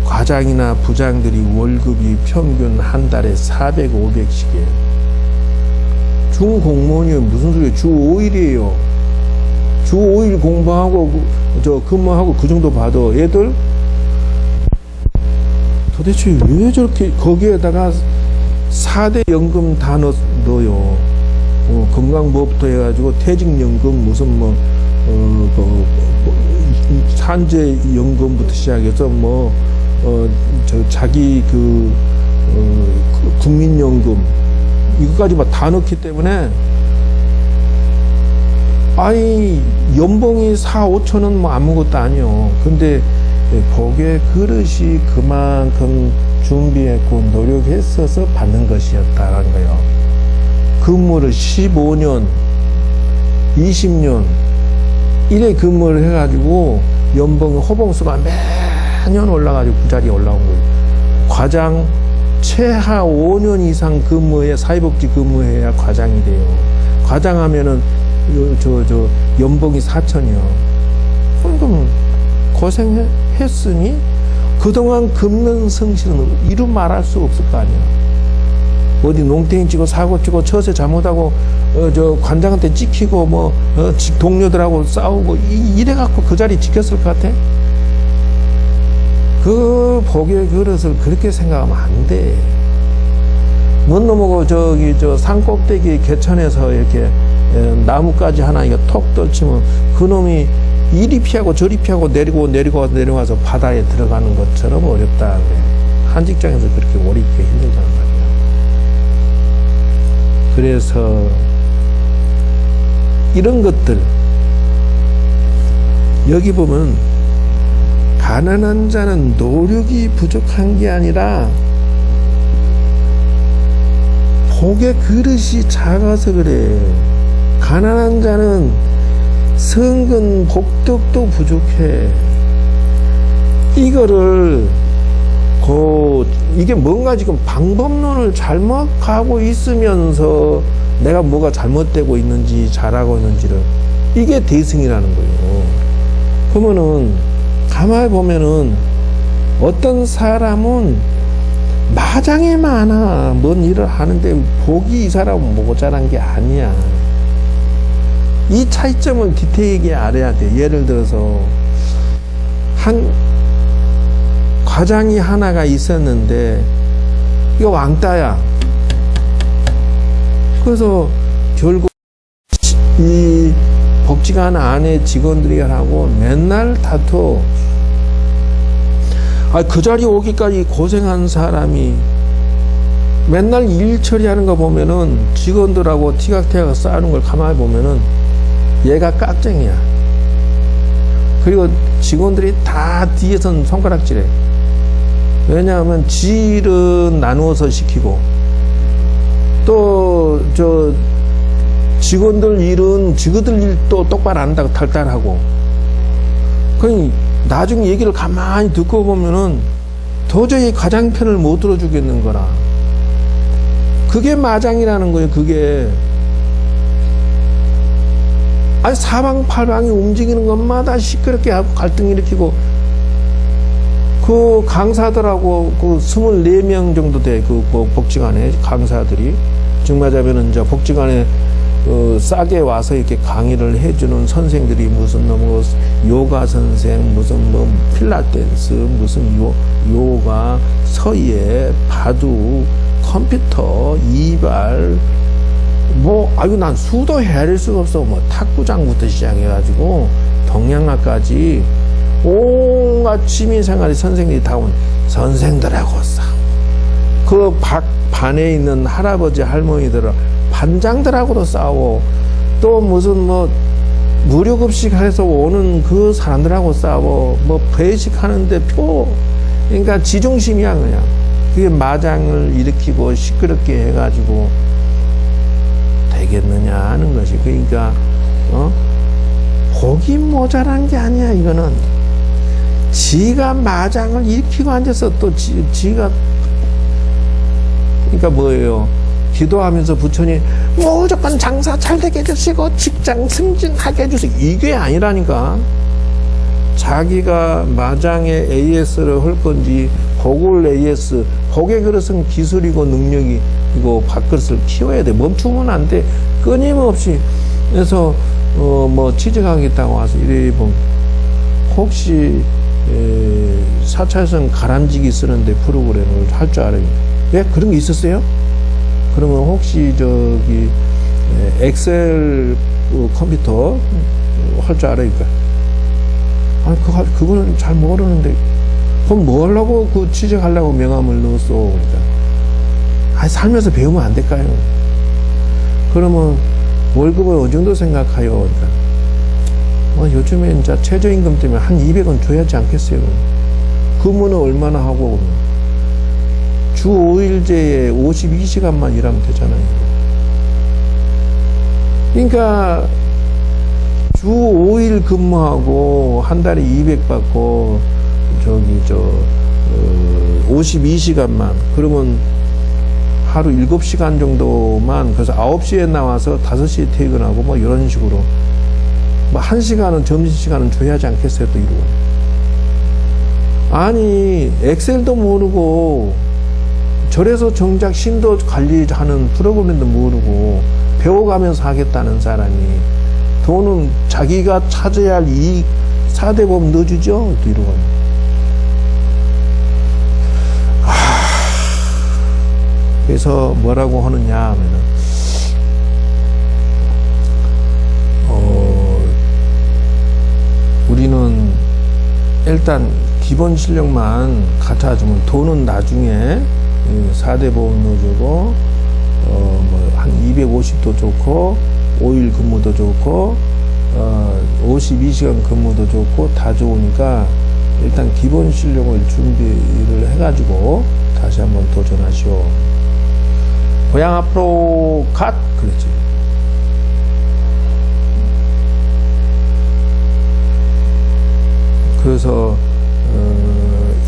과장이나 부장들이 월급이 평균 한 달에 400, 500씩이에요. 중공무원이 무슨 소리예요? 주 5일이에요. 주 5일 공부하고 근무하고 그 정도 받아. 얘들 도대체 왜 저렇게 거기에다가 4대 연금 다 넣어요. 건강보험부터 해가지고 퇴직연금 무슨 산재연금부터 시작해서 자기 국민연금 이거까지 막 다 넣기 때문에 연봉이 4, 5천원 뭐 아무것도 아니요. 근데 복의 그릇이 그만큼 준비했고 노력했어서 받는 것이었다라는 거예요. 근무를 15년, 20년 이래 근무를 해가지고 연봉 호봉수가 매년 올라가지고 그 자리에 올라온 거예요. 과장 최하 5년 이상 근무해 사회복지 근무해야 과장이 돼요. 과장하면은 연봉이 4천이요. 그럼 고생했으니 그동안 긁는 성실은 이루 말할 수 없을 거 아니야. 어디 농땡이 치고 사고 치고 처세 잘못하고 관장한테 찍히고 동료들하고 싸우고 이래갖고 그 자리 지켰을 것 같아? 그 복의 그릇을 그렇게 생각하면 안 돼. 뭔 놈하고 산 꼭대기 개천에서 이렇게 나뭇가지 하나 이거 톡 떨치면 그 놈이 이리 피하고 저리 피하고 내려가서 바다에 들어가는 것처럼 어렵다 그래. 한 직장에서 그렇게 오래 있기가 힘들단 말이야. 그래서 이런 것들 여기 보면 가난한 자는 노력이 부족한 게 아니라 복의 그릇이 작아서 그래. 가난한 자는 성근 복덕도 부족해. 이거를 이게 뭔가 지금 방법론을 잘못 가고 있으면서 내가 뭐가 잘못되고 있는지 잘하고 있는지를, 이게 대승이라는 거예요. 그러면은 가만히 보면은 어떤 사람은 마장이 많아. 뭔 일을 하는데 복이 이 사람은 모자란 게 아니야. 이 차이점을 디테일하게 알아야 돼. 예를 들어서 한 과장이 하나가 있었는데 이거 왕따야. 그래서 결국 이 복지관 안에 직원들이하고 맨날 다투. 그 자리 오기까지 고생한 사람이 맨날 일 처리하는 거 보면은 직원들하고 티격태격 싸우는 걸 가만히 보면은 얘가 깍쟁이야. 그리고 직원들이 다 뒤에선 손가락질해. 왜냐하면 지 일은 나누어서 시키고 또 저 직원들 일은 직원들 일도 똑바로 안 한다고 탈탈하고. 그러니 나중에 얘기를 가만히 듣고 보면은 도저히 과장 편을 못 들어주겠는 거라. 그게 마장이라는 거예요. 그게 사방팔방이 움직이는 것마다 시끄럽게 하고 갈등 일으키고. 그 강사들하고 그 24명 정도 돼. 그 복지관에 강사들이 정말하면은 이제 복지관에 싸게 와서 이렇게 강의를 해주는 선생들이 무슨 뭐 요가 선생, 무슨 뭐 필라테스, 무슨 요가, 서예, 바둑, 컴퓨터, 이발, 난 수도 헤아릴 수가 없어. 탁구장부터 시작해가지고 동양화까지 온갖 취미생활의 선생들이 다 온 선생들하고 싸워. 그 반에 있는 할아버지 할머니들 반장들하고도 싸워. 또 무슨 무료급식 해서 오는 그 사람들하고 싸워. 배식하는데 그러니까 지중심이야 그냥. 그게 마장을 일으키고 시끄럽게 해가지고 되겠느냐 하는 것이. 그러니까 복이 모자란 게 아니야. 이거는 지가 마장을 일으키고 앉아서 또 지가, 그러니까 뭐예요? 기도하면서 부처님 무조건 장사 잘 되게 해주시고 직장 승진하게 해주시고, 이게 아니라니까. 자기가 마장에 AS를 할 건지 복을 AS, 복의 그릇은 기술이고 능력이고 밥그릇을 키워야 돼. 멈추면 안 돼. 끊임없이. 그래서 취직하겠다고 와서 이래 보면 혹시 4차선 가람지기 쓰는데 프로그램을 할 줄 알아요? 예? 그런 게 있었어요? 그러면 혹시 엑셀 컴퓨터 할 줄 알아요? 그거는 잘 모르는데, 그럼 뭐 하려고 취직하려고 명함을 넣었어? 그러니까. 살면서 배우면 안 될까요? 그러면 월급을 어느 정도 생각해요? 그러니까. 요즘에 이제 최저임금 때문에 한 200원 줘야지 않겠어요? 근무는 얼마나 하고, 주 5일제에 52시간만 일하면 되잖아요. 그러니까, 주 5일 근무하고, 한 달에 200 받고, 52시간만, 그러면 하루 7시간 정도만, 그래서 9시에 나와서 5시에 퇴근하고, 이런 식으로. 1시간은, 점심시간은 줘야지 않겠어요? 또 이러고. 아니, 엑셀도 모르고, 절에서 정작 신도 관리하는 프로그램도 모르고, 배워가면서 하겠다는 사람이, 돈은 자기가 찾아야 할 이익 4대보험 넣어주죠? 또 이러고. 그래서 뭐라고 하느냐 하면은, 일단 기본 실력만 갖춰주면 돈은 나중에 4대 보험 넣어주고 한 250도 좋고 5일 근무도 좋고 52시간 근무도 좋고 다 좋으니까 일단 기본 실력을 준비를 해가지고 다시 한번 도전하시오. 고향 앞으로 갓 그랬지. 그래서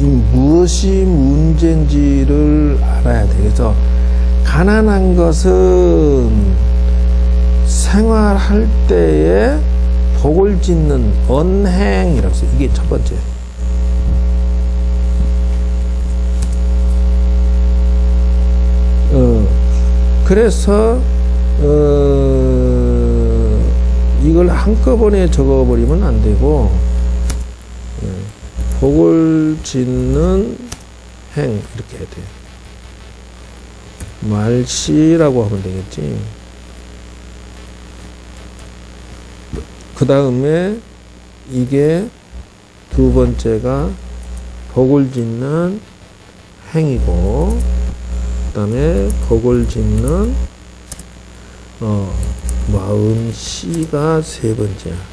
이 무엇이 문제인지를 알아야 돼. 그래서 가난한 것은 생활할 때에 복을 짓는 언행이라고 해서 이게 첫 번째. 그래서 이걸 한꺼번에 적어버리면 안 되고 복을 짓는 행 이렇게 해야 돼요. 말씨라고 하면 되겠지. 그 다음에 이게 두 번째가 복을 짓는 행이고, 그 다음에 복을 짓는 마음씨가 세 번째야.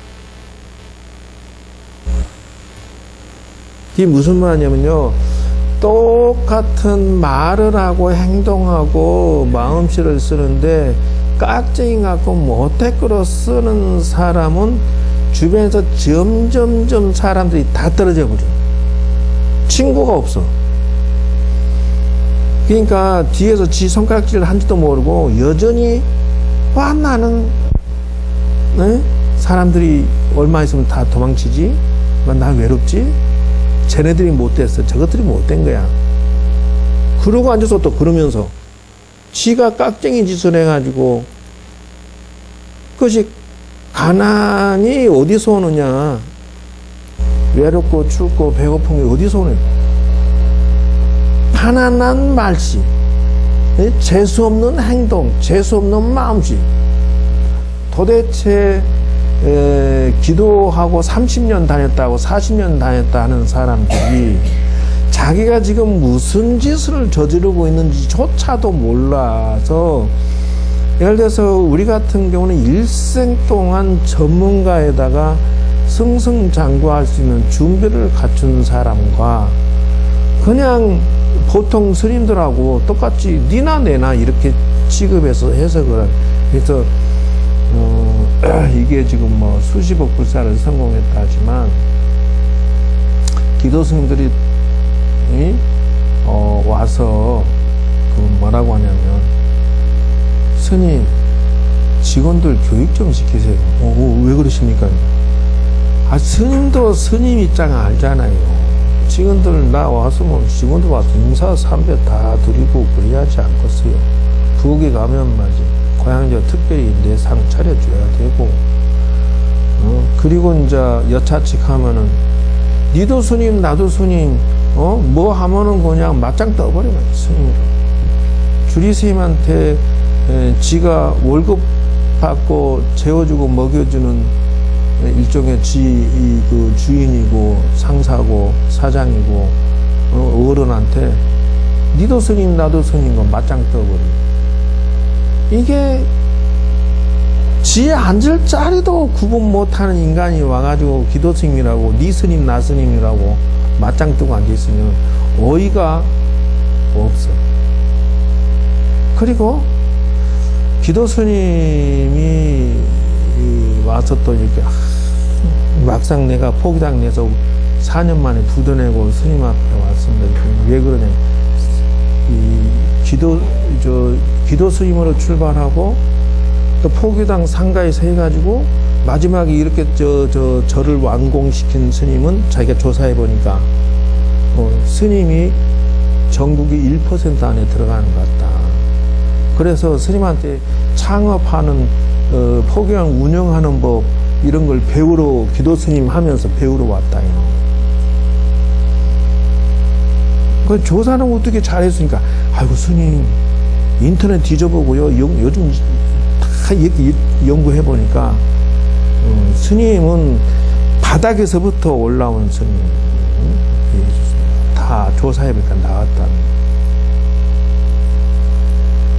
이게 무슨 말이냐면요, 똑같은 말을 하고 행동하고 마음씨를 쓰는데 깍쟁이 갖고 못해 끌어 쓰는 사람은 주변에서 점점점 사람들이 다 떨어져 버려. 친구가 없어. 그러니까 뒤에서 지 손가락질 한지도 모르고 여전히 와 나는 사람들이 얼마 있으면 다 도망치지? 난 외롭지? 쟤네들이 못됐어. 저것들이 못된 거야. 그러고 앉아서 또 그러면서 지가 깍쟁이 짓을 해가지고 그것이 가난이 어디서 오느냐. 외롭고 춥고 배고픈 게 어디서 오느냐. 가난한 말씨, 재수없는 행동, 재수없는 마음씨. 도대체 기도하고 30년 다녔다고 40년 다녔다 하는 사람들이 자기가 지금 무슨 짓을 저지르고 있는지조차도 몰라서, 예를 들어서 우리 같은 경우는 일생 동안 전문가에다가 승승장구할 수 있는 준비를 갖춘 사람과 그냥 보통 스님들하고 똑같이 니나 내나 이렇게 취급해서 해석을 해서 이게 지금 뭐 수십억 불사를 성공했다 하지만 기도 스님들이 와서 그 뭐라고 하냐면, 스님 직원들 교육 좀 시키세요. 왜 그러십니까? 스님도 스님 입장 알잖아요. 직원들 나와서 뭐 직원들 와서 인사 삼배 다 드리고 그래야지 않겠어요. 부엌에 가면 말이지 고향저 특별히 내 상 차려줘야 되고, 그리고 이제 여차측 하면은 니도 스님 나도 스님 뭐 하면은 그냥 맞짱 떠버리면 스님으로. 주리 스님한테 지가 월급 받고 재워주고 먹여주는 일종의 그 주인이고 상사고 사장이고 어른한테 니도 스님 나도 스님과 맞짱 떠버리고, 이게 지에 앉을 자리도 구분 못하는 인간이 와가지고 기도 스님이라고 니 스님 나 스님이라고 맞짱 뜨고 앉아있으면 어이가 없어. 그리고 기도 스님이 와서 또 이렇게 막상 내가 포기당 내서 4년 만에 부도내고 스님 앞에 왔습니다. 왜 그러냐, 기도 스님으로 출발하고 또 포기당 상가에서 해가지고 마지막에 이렇게 저를 완공시킨 스님은 자기가 조사해 보니까 스님이 전국이 1% 안에 들어가는 것 같다. 그래서 스님한테 창업하는 포교양 운영하는 법 이런 걸 배우러 기도 스님 하면서 배우러 왔다. 그 조사는 어떻게 잘했으니까, 아이고 스님 인터넷 뒤져보고요, 요즘 다 연구해 보니까 스님은 바닥에서부터 올라온 스님, 다 조사해보니까 나왔다.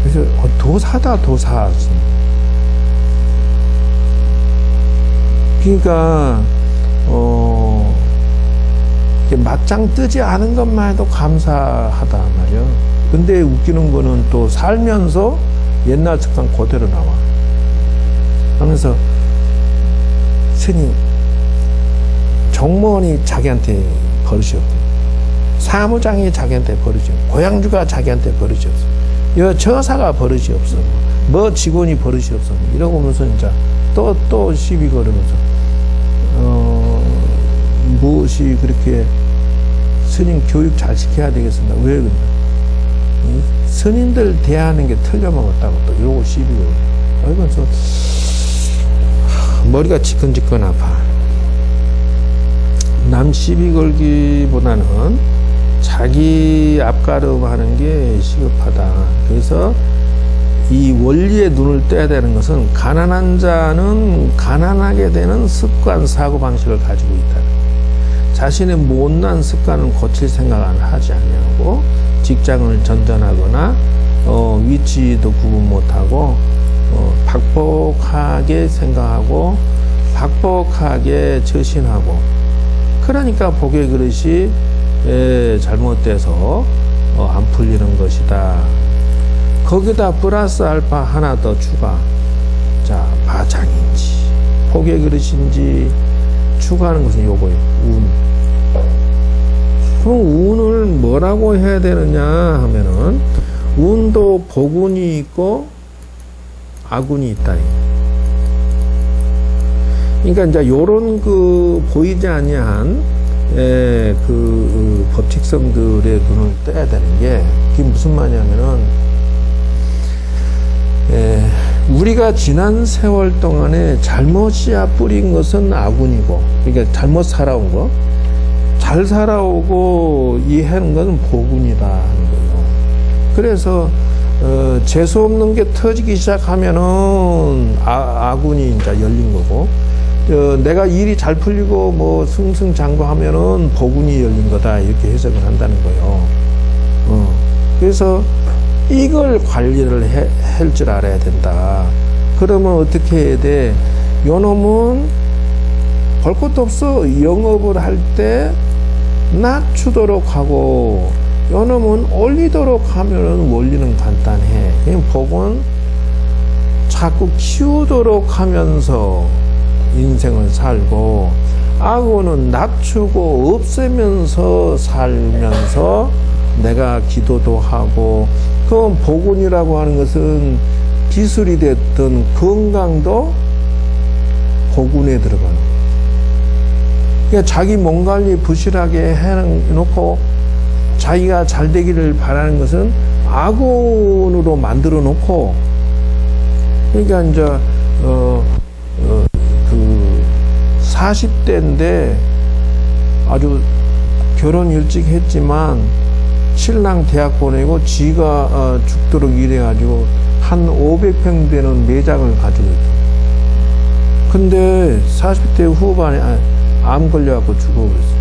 그래서 도사다 도사. 그러니까 맞짱 뜨지 않은 것만 해도 감사하다 말이야. 근데 웃기는 거는 또 살면서 옛날 습관 그대로 나와. 하면서 스님, 정무원이 자기한테 버릇이 없고, 사무장이 자기한테 버릇이 없고, 고향주가 자기한테 버릇이 없어. 처사가 버릇이 없어. 뭐 직원이 버릇이 없어. 이러고 오면서 이제 또 시비 걸으면서, 무엇이 그렇게 스님 교육 잘 시켜야 되겠습니다. 왜 그러냐. 스님들 대하는 게 틀려먹었다고 또 이러고 시비 걸고. 그래서 머리가 지끈지끈 아파. 남 시비 걸기보다는 자기 앞가름하는 게 시급하다. 그래서 이 원리에 눈을 떼야 되는 것은 가난한 자는 가난하게 되는 습관, 사고방식을 가지고 있다. 자신의 못난 습관을 고칠 생각을 하지 아니하고 직장을 전전하거나 위치도 구분 못하고 박복하게 생각하고 박복하게 처신하고, 그러니까 복의 그릇이 잘못돼서 안 풀리는 것이다. 거기다 플러스 알파 하나 더 추가. 자, 바장인지 복의 그릇인지 추가하는 것은 요거예요. 운. 그럼 운을 뭐라고 해야 되느냐 하면은, 운도 복운이 있고 악운이 있다. 그러니까 이제 요런 보이지 아니한 법칙성들의 눈을 떼야 되는 게, 그게 무슨 말이냐면은, 우리가 지난 세월 동안에 잘못이야 뿌린 것은 악운이고, 그러니까 잘못 살아온 거, 잘 살아오고 이해하는 것은 복운이다 하는 거예요. 그래서 재수없는 게 터지기 시작하면은 악운이 이제 열린 거고, 내가 일이 잘 풀리고 뭐 승승장구하면은 복운이 열린 거다, 이렇게 해석을 한다는 거예요. 그래서 이걸 관리를 할 줄 알아야 된다. 그러면 어떻게 해야 돼? 요놈은 볼 것도 없어. 영업을 할 때 낮추도록 하고, 요놈은 올리도록 하면은 원리는 간단해. 그냥 복은 자꾸 키우도록 하면서 인생을 살고, 악운은 낮추고 없애면서 살면서 내가 기도도 하고, 그건 복운이라고 하는 것은 기술이 됐던 건강도 복운에 들어가는 거예요. 그러니까 자기 몸 관리 부실하게 해놓고 자기가 잘 되기를 바라는 것은 악운으로 만들어 놓고, 그러니까 이제 40대인데 아주 결혼 일찍 했지만 신랑 대학 보내고 지가 죽도록 일해가지고 한 500평 되는 매장을 가지고 있다. 근데 40대 후반에 암 걸려갖고 죽어버렸어.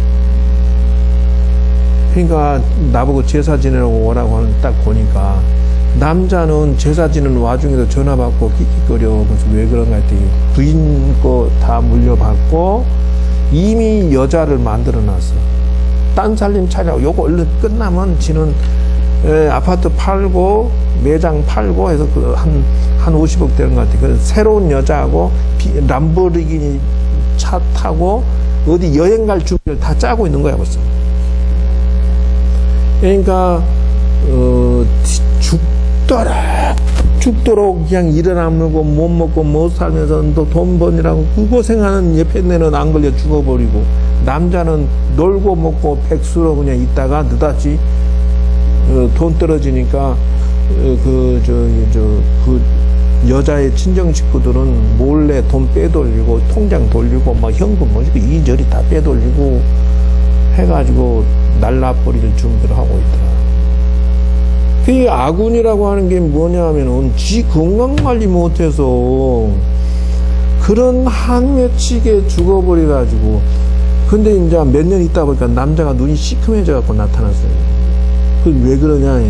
그러니까 나보고 제사 지내라고 오라고 하는 딱 보니까, 남자는 제사 지내는 와중에도 전화 받고 끽끽거려. 그래서 왜 그런가 했더니 부인 거 다 물려받고 이미 여자를 만들어 놨어. 딴 살림 차리라고. 요거 얼른 끝나면 지는 아파트 팔고 매장 팔고 해서 한 50억 되는 것 같아. 그래서 새로운 여자하고 람보르기니 차 타고 어디 여행 갈 준비를 다 짜고 있는 거야 벌써. 그러니까 죽도록 그냥 일어나고 못 먹고 못 살면서 또 돈 버니라고 그 고생하는 옆에 내는 안 걸려 죽어버리고, 남자는 놀고 먹고 백수로 그냥 있다가 느닷이 돈 떨어지니까 그 여자의 친정 식구들은 몰래 돈 빼돌리고 통장 돌리고 막 현금 뭐 이리저리 다 빼돌리고 해가지고 날라버릴 준비를 하고 있더라. 그 악운이라고 하는 게 뭐냐 하면은 지 건강관리 못해서 그런 한맺히게 죽어버려가지고, 근데 이제 몇 년 있다 보니까 남자가 눈이 시큼해져 갖고 나타났어요. 그 왜 그러냐?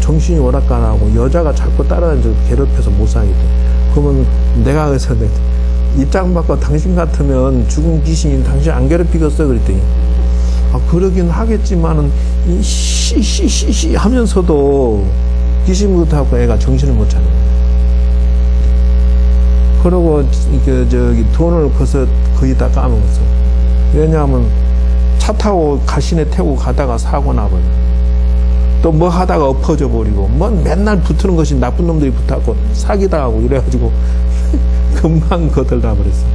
정신이 오락가락하고 여자가 자꾸 따라다니면서 괴롭혀서 못 살겠대. 그러면 내가 그래서 입장 바꿔 당신 같으면 죽은 귀신이 당신 안 괴롭히겠어? 그랬더니 그러긴 하겠지만은 씨 하면서도 귀신 못하고 애가 정신을 못 차려. 그러고 돈을 거의 다 까먹었어. 왜냐하면 차 타고 가시내 태우고 가다가 사고 나버려. 또 뭐 하다가 엎어져 버리고 뭐 맨날 붙는 것이 나쁜 놈들이 붙었고 사기당하고 이래가지고 금방 거들다 버렸어.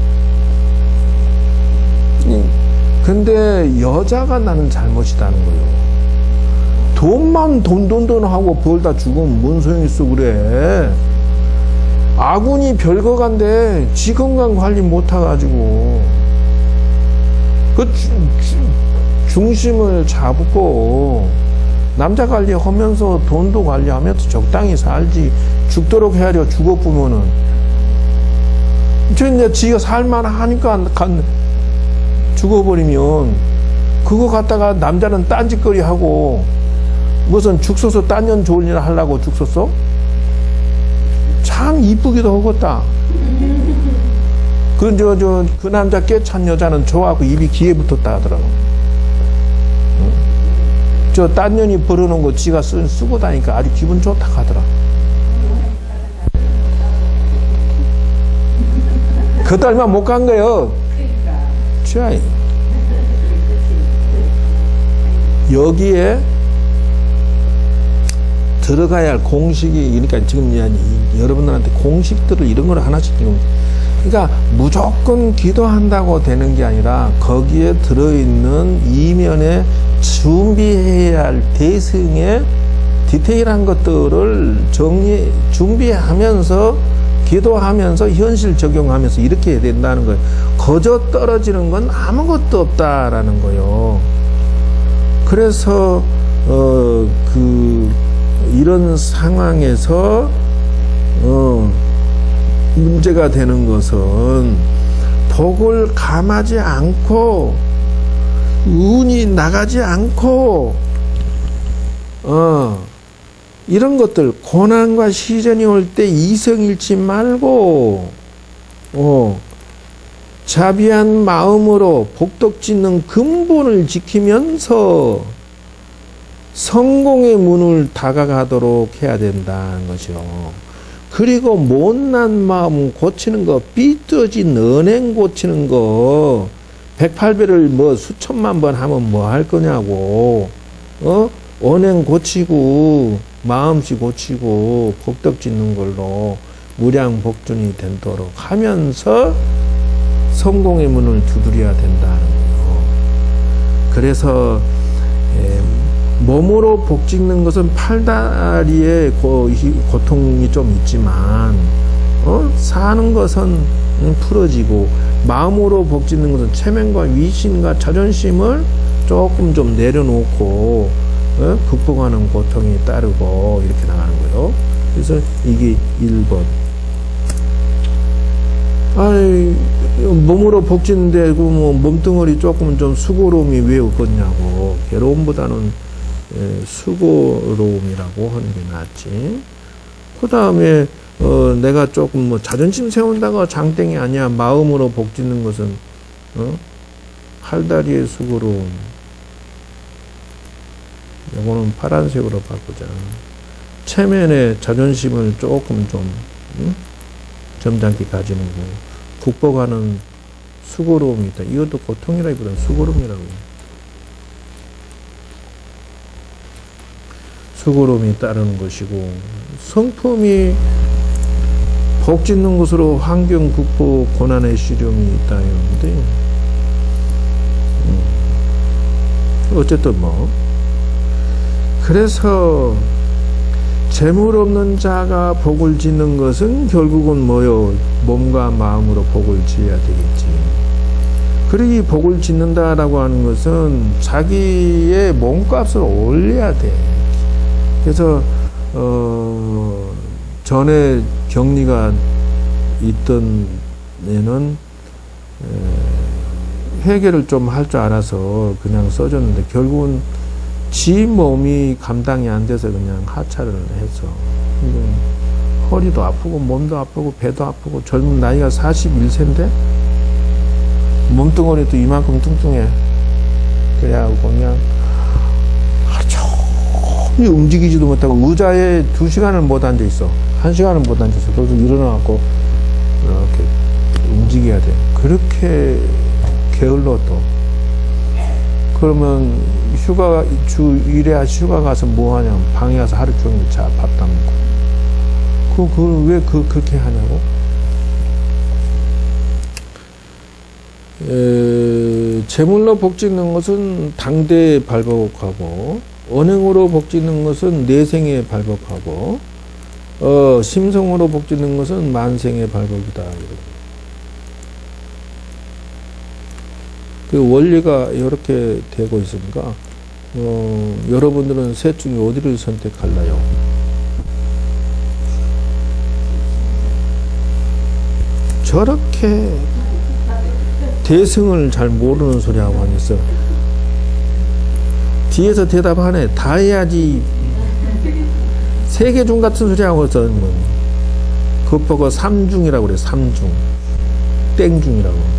근데 여자가 나는 잘못이다는 거예요. 돈만 돈 하고 벌다 죽으면 뭔 소용이 있어 그래. 아군이 별거간데 지 건강 관리 못해가지고 그 중심을 잡고 남자 관리하면서 돈도 관리하면서 적당히 살지. 죽도록 해야죠. 죽어보면은 이제 지가 살만하니까 죽어버리면 그거 갖다가 남자는 딴짓거리 하고 무슨 죽서서 딴년 좋은 일 하려고 죽서서 참 이쁘기도 하겠다. 그 남자 깨찬 여자는 좋아하고 입이 귀에 붙었다 하더라고. 저 딴 년이 벌어놓은 거 지가 쓰고 다니까 아주 기분 좋다 하더라. 그 달만 못 간 거요. 자, 여기에 들어가야 할 공식이, 그러니까 지금 여러분들한테 공식들을 이런 걸 하나씩 지금, 그러니까 무조건 기도한다고 되는 게 아니라 거기에 들어있는 이면에 준비해야 할 대승의 디테일한 것들을 준비하면서 기도하면서 현실 적용하면서 이렇게 해야 된다는 거예요. 거저 떨어지는 건 아무것도 없다라는 거예요. 그래서 이런 상황에서 문제가 되는 것은 복을 감하지 않고 운이 나가지 않고 이런 것들 고난과 시련이 올 때 이성 잃지 말고 자비한 마음으로 복덕 짓는 근본을 지키면서 성공의 문을 다가가도록 해야 된다는 거죠. 그리고 못난 마음 고치는 거, 삐뚤어진 언행 고치는 거 108배를 뭐 수천만 번 하면 뭐 할 거냐고. 언행 고치고 마음씨 고치고 복덕 짓는 걸로 무량복준이 되도록 하면서 성공의 문을 두드려야 된다는 거예요. 그래서 몸으로 복 짓는 것은 팔다리에 고통이 좀 있지만 사는 것은 풀어지고, 마음으로 복 짓는 것은 체면과 위신과 자존심을 조금 좀 내려놓고 극복하는 고통이 따르고 이렇게 나가는 거예요. 그래서 이게 1번. 몸으로 복 짓는데 뭐 몸뚱어리 조금 좀 수고로움이 왜 없겠냐고. 괴로움보다는 수고로움이라고 하는 게 낫지. 그 다음에 내가 조금 뭐 자존심 세운다고 장땡이 아니야. 마음으로 복 짓는 것은 팔다리의 수고로움. 이거는 파란색으로 바꾸자. 체면에 자존심을 조금 좀 점잖게 가지는 거. 극복하는 수고로움이 있다. 이것도 고통이라기보다는 수고로움이라고. 수고로움이 따르는 것이고, 성품이 복 짓는 것으로 환경 극복 고난의 시련이 있다 이런데, 어쨌든 뭐 그래서 재물 없는 자가 복을 짓는 것은 결국은 뭐요? 몸과 마음으로 복을 지어야 되겠지. 그리고 이 복을 짓는다라고 하는 것은 자기의 몸값을 올려야 돼. 그래서 전에 격리가 있던 애는 회계를 좀 할 줄 알아서 그냥 써줬는데 결국은 지 몸이 감당이 안 돼서 그냥 하차를 해서 허리도 아프고 몸도 아프고 배도 아프고 젊은 나이가 41세인데 몸뚱어리도 이만큼 뚱뚱해. 그래갖고 그냥 하루 종일 움직이지도 못하고 의자에 2시간을 못 앉아있어. 1시간을 못 앉아있어. 그래서 일어나갖고 이렇게 움직여야 돼. 그렇게 게을러 또. 그러면 휴가, 주 1회 휴가 가서 뭐 하냐면 방에 가서 하루 종일 밥도 안 먹고. 왜 그렇게 하냐고? 제물로 복 짓는 것은 당대에 발복하고, 언행으로 복 짓는 것은 내생에 발복하고, 심성으로 복 짓는 것은 만생에 발복이다. 그 원리가 이렇게 되고 있으니까, 여러분들은 셋 중에 어디를 선택할까요? 저렇게 대승을 잘 모르는 소리 하고 앉았어. 뒤에서 대답하네. 다 해야지. 세계중 같은 소리 하고 있어. 그것 보고 삼중이라고 그래. 삼중. 땡중이라고.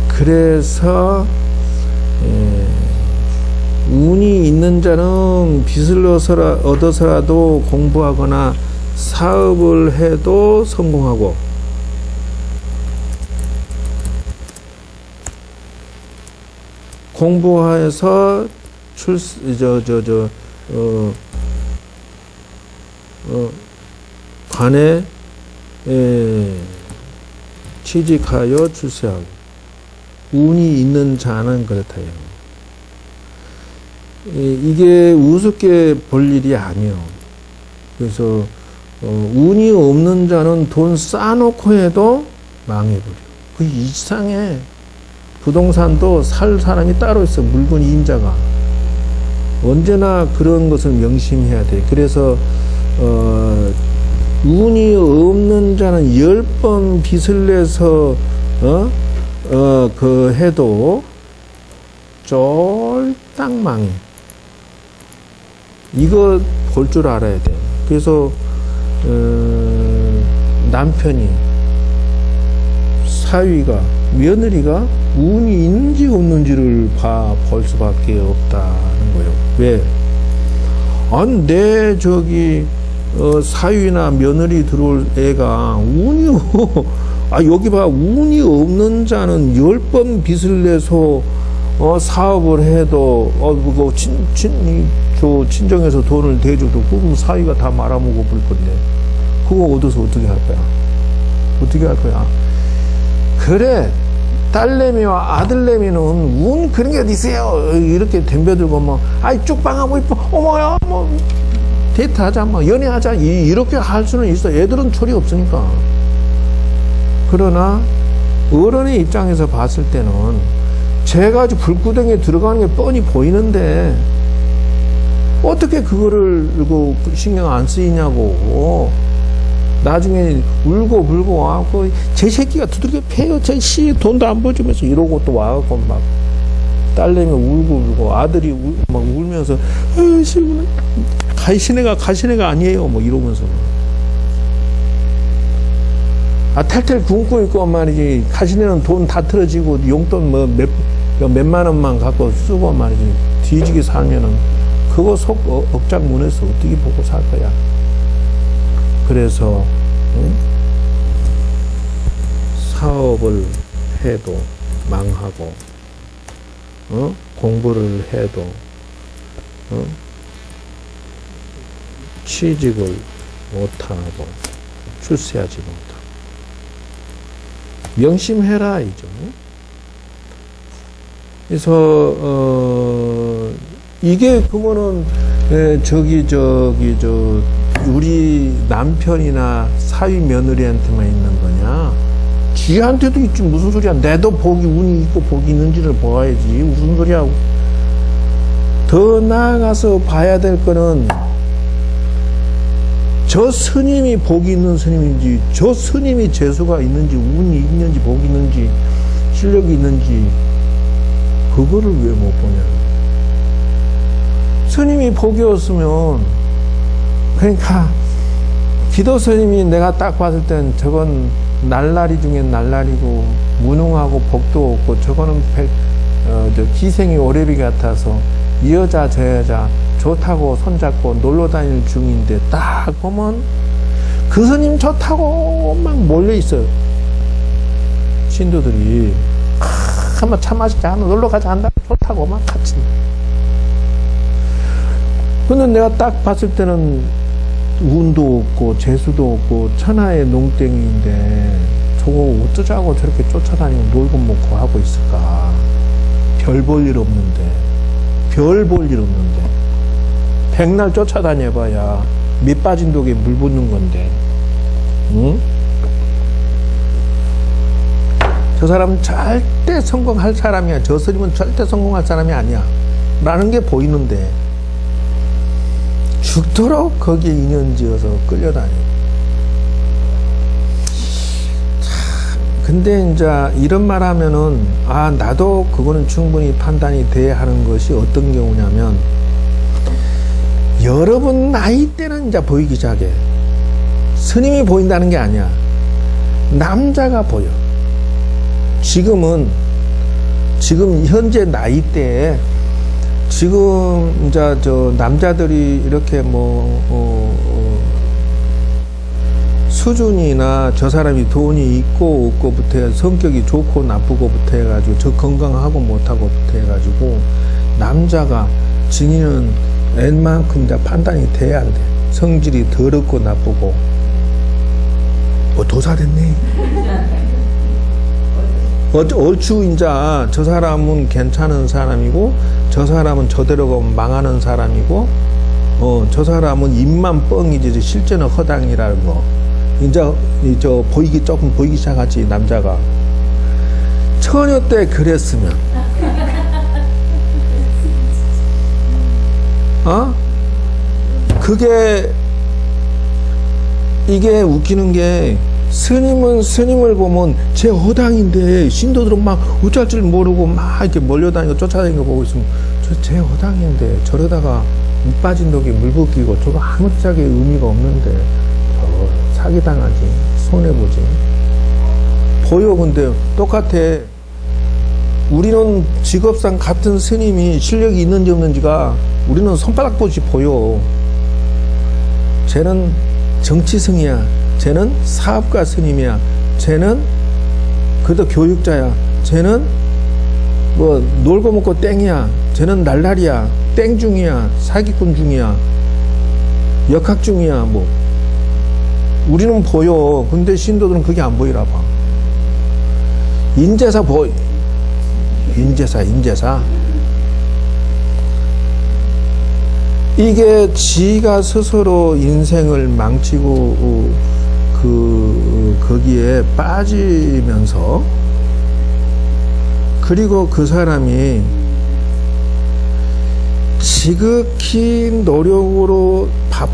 그래서 운이 있는 자는 빚을 얻어서라도 공부하거나 사업을 해도 성공하고, 공부해서 관에 취직하여 출세하고, 운이 있는 자는 그렇다요. 이게 우습게 볼 일이 아니요. 그래서 운이 없는 자는 돈 쌓아놓고 해도 망해버려. 그 이상해. 부동산도 살 사람이 따로 있어. 물건 임자가. 언제나 그런 것을 명심해야 돼. 그래서 운이 없는 자는 10번 빚을 내서 그 해도 쫄딱 망해. 이거 볼 줄 알아야 돼. 그래서 남편이, 사위가, 며느리가 운이 있는지 없는지를 볼 수밖에 없다는 거예요. 왜? 아니, 내 사위나 며느리 들어올 애가 운이 여기 봐. 운이 없는 자는 10번 빚을 내서 사업을 해도 그거 친정에서 돈을 대줘도 그럼 사위가 다 말아먹어 볼 건데 그거 얻어서 어떻게 할 거야? 어떻게 할 거야? 그래, 딸내미와 아들내미는 운 그런 게 어디 있어요? 이렇게 덤벼들고 뭐 아이 쪽방하고 이뻐, 어머야 뭐 데이트하자, 뭐 연애하자, 이렇게 할 수는 있어. 애들은 철이 없으니까. 그러나 어른의 입장에서 봤을 때는 제가 아주 불구덩이에 들어가는 게 뻔히 보이는데 어떻게 그거를 신경 안 쓰이냐고. 나중에 울고 불고 와갖고 제 새끼가 두들겨 패요. 제 돈도 안 벌주면서 이러고 또 와갖고 막 딸내미 울고 불고 아들이 막 울면서 가시네가 아니에요. 뭐 이러면서. 탈탈 굶고 있고 말이지. 가시네는 돈 다 틀어지고 용돈 뭐 몇만 원만 갖고 쓰고 말이지. 뒤지게 살면은 그거 속 억장 문에서 어떻게 보고 살 거야. 그래서 사업을 해도 망하고, 공부를 해도 취직을 못하고 출세하지 못하고. 명심해라 이죠. 그래서 이게 그러면은 우리 남편이나 사위 며느리한테만 있는 거냐? 지한테도 있지. 무슨 소리야? 내도 운이 있고 복이 있는지를 봐야지. 무슨 소리야? 더 나아가서 봐야 될 거는 저 스님이 복이 있는 스님인지, 저 스님이 재수가 있는지, 운이 있는지, 복이 있는지, 실력이 있는지, 그거를 왜 못 보냐. 스님이 복이었으면, 그러니까, 기도 스님이 내가 딱 봤을 땐 저건 날라리 중에 날라리고, 무능하고 복도 없고, 저거는 기생이 오래비 같아서, 이 여자, 저 여자, 좋다고 손잡고 놀러 다닐 중인데 딱 보면 그 스님 좋다고 막 몰려 있어요. 신도들이 한번 차 마시자, 놀러 가자 한다, 좋다고 막 같이. 근데 내가 딱 봤을 때는 운도 없고 재수도 없고 천하의 농땡이인데 저거 어쩌자고 저렇게 쫓아다니고 놀고 먹고 하고 있을까. 별 볼 일 없는데, 별 볼 일 없는데. 백날 쫓아다녀봐야 밑 빠진 독에 물 붓는 건데, 응? 저 사람은 절대 성공할 사람이야. 저 스님은 절대 성공할 사람이 아니야. 라는 게 보이는데, 죽도록 거기에 인연지어서 끌려다니고. 근데 이제 이런 말 하면은, 나도 그거는 충분히 판단이 돼야 하는 것이 어떤 경우냐면, 여러분 나이 때는 이제 보이기 시작해. 스님이 보인다는 게 아니야. 남자가 보여. 지금 현재 나이 때에 지금 이제 저 남자들이 이렇게 수준이나 저 사람이 돈이 있고 없고부터 해, 성격이 좋고 나쁘고부터 해가지고 저 건강하고 못하고부터 해가지고 남자가 증인은 웬만큼 다 판단이 돼야 안 돼. 성질이 더럽고 나쁘고. 도살했네. 얼추 이제 저 사람은 괜찮은 사람이고, 저 사람은 저대로 망하는 사람이고, 저 사람은 입만 뻥이지 실제는 허당이라는 거. 이제 조금 보이기 시작하지, 남자가. 처녀 때 그랬으면. 이게 웃기는 게, 스님은 스님을 보면 제 허당인데, 신도들은 막 어쩔 줄 모르고 막 이렇게 몰려다니고 쫓아다니고 보고 있으면, 제 허당인데, 저러다가 밑 빠진 독에 물 붓기고, 저거 아무짝에 의미가 없는데, 사기당하지, 손해보지. 보여. 근데 똑같아. 우리는 직업상 같은 스님이 실력이 있는지 없는지가 우리는 손바닥보시 보여. 쟤는 정치승이야. 쟤는 사업가 스님이야. 쟤는 그래도 교육자야. 쟤는 뭐 놀고 먹고 땡이야. 쟤는 날라리야. 땡 중이야. 사기꾼 중이야. 역학 중이야. 뭐 우리는 보여. 근데 신도들은 그게 안 보이나 봐. 인재사 보여. 인재사. 이게 지가 스스로 인생을 망치고 거기에 빠지면서, 그리고 그 사람이 지극히 노력으로 밥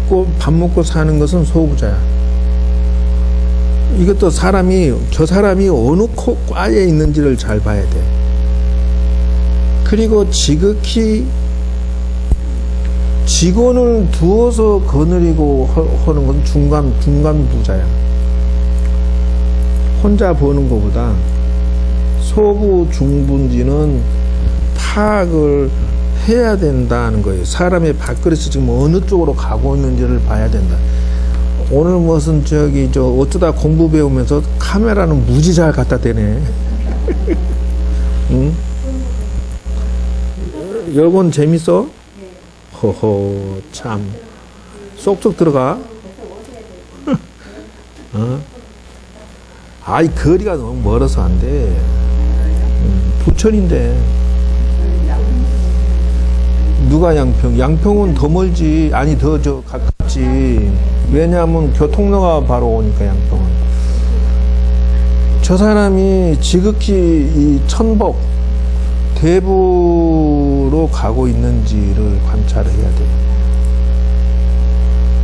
먹고 사는 것은 소부자야. 이것도 저 사람이 어느 과에 있는지를 잘 봐야 돼. 그리고 지극히 직원을 두어서 거느리고 하는 건 중간 부자야. 혼자 버는 것보다 소부 중부인지는 파악을 해야 된다는 거예요. 사람의 밥그릇이 지금 어느 쪽으로 가고 있는지를 봐야 된다. 오늘 무슨 어쩌다 공부 배우면서 카메라는 무지 잘 갖다 대네. 응? 여러분 재밌어? 허허, 참 쏙쏙 들어가. 아이, 거리가 너무 멀어서 안 돼. 부천인데. 누가 양평? 양평은 더 멀지. 아니, 더 가깝지. 왜냐하면 교통로가 바로 오니까, 양평은. 저 사람이 지극히 이 천복, 대부로 가고 있는지를 관찰을 해야 돼요.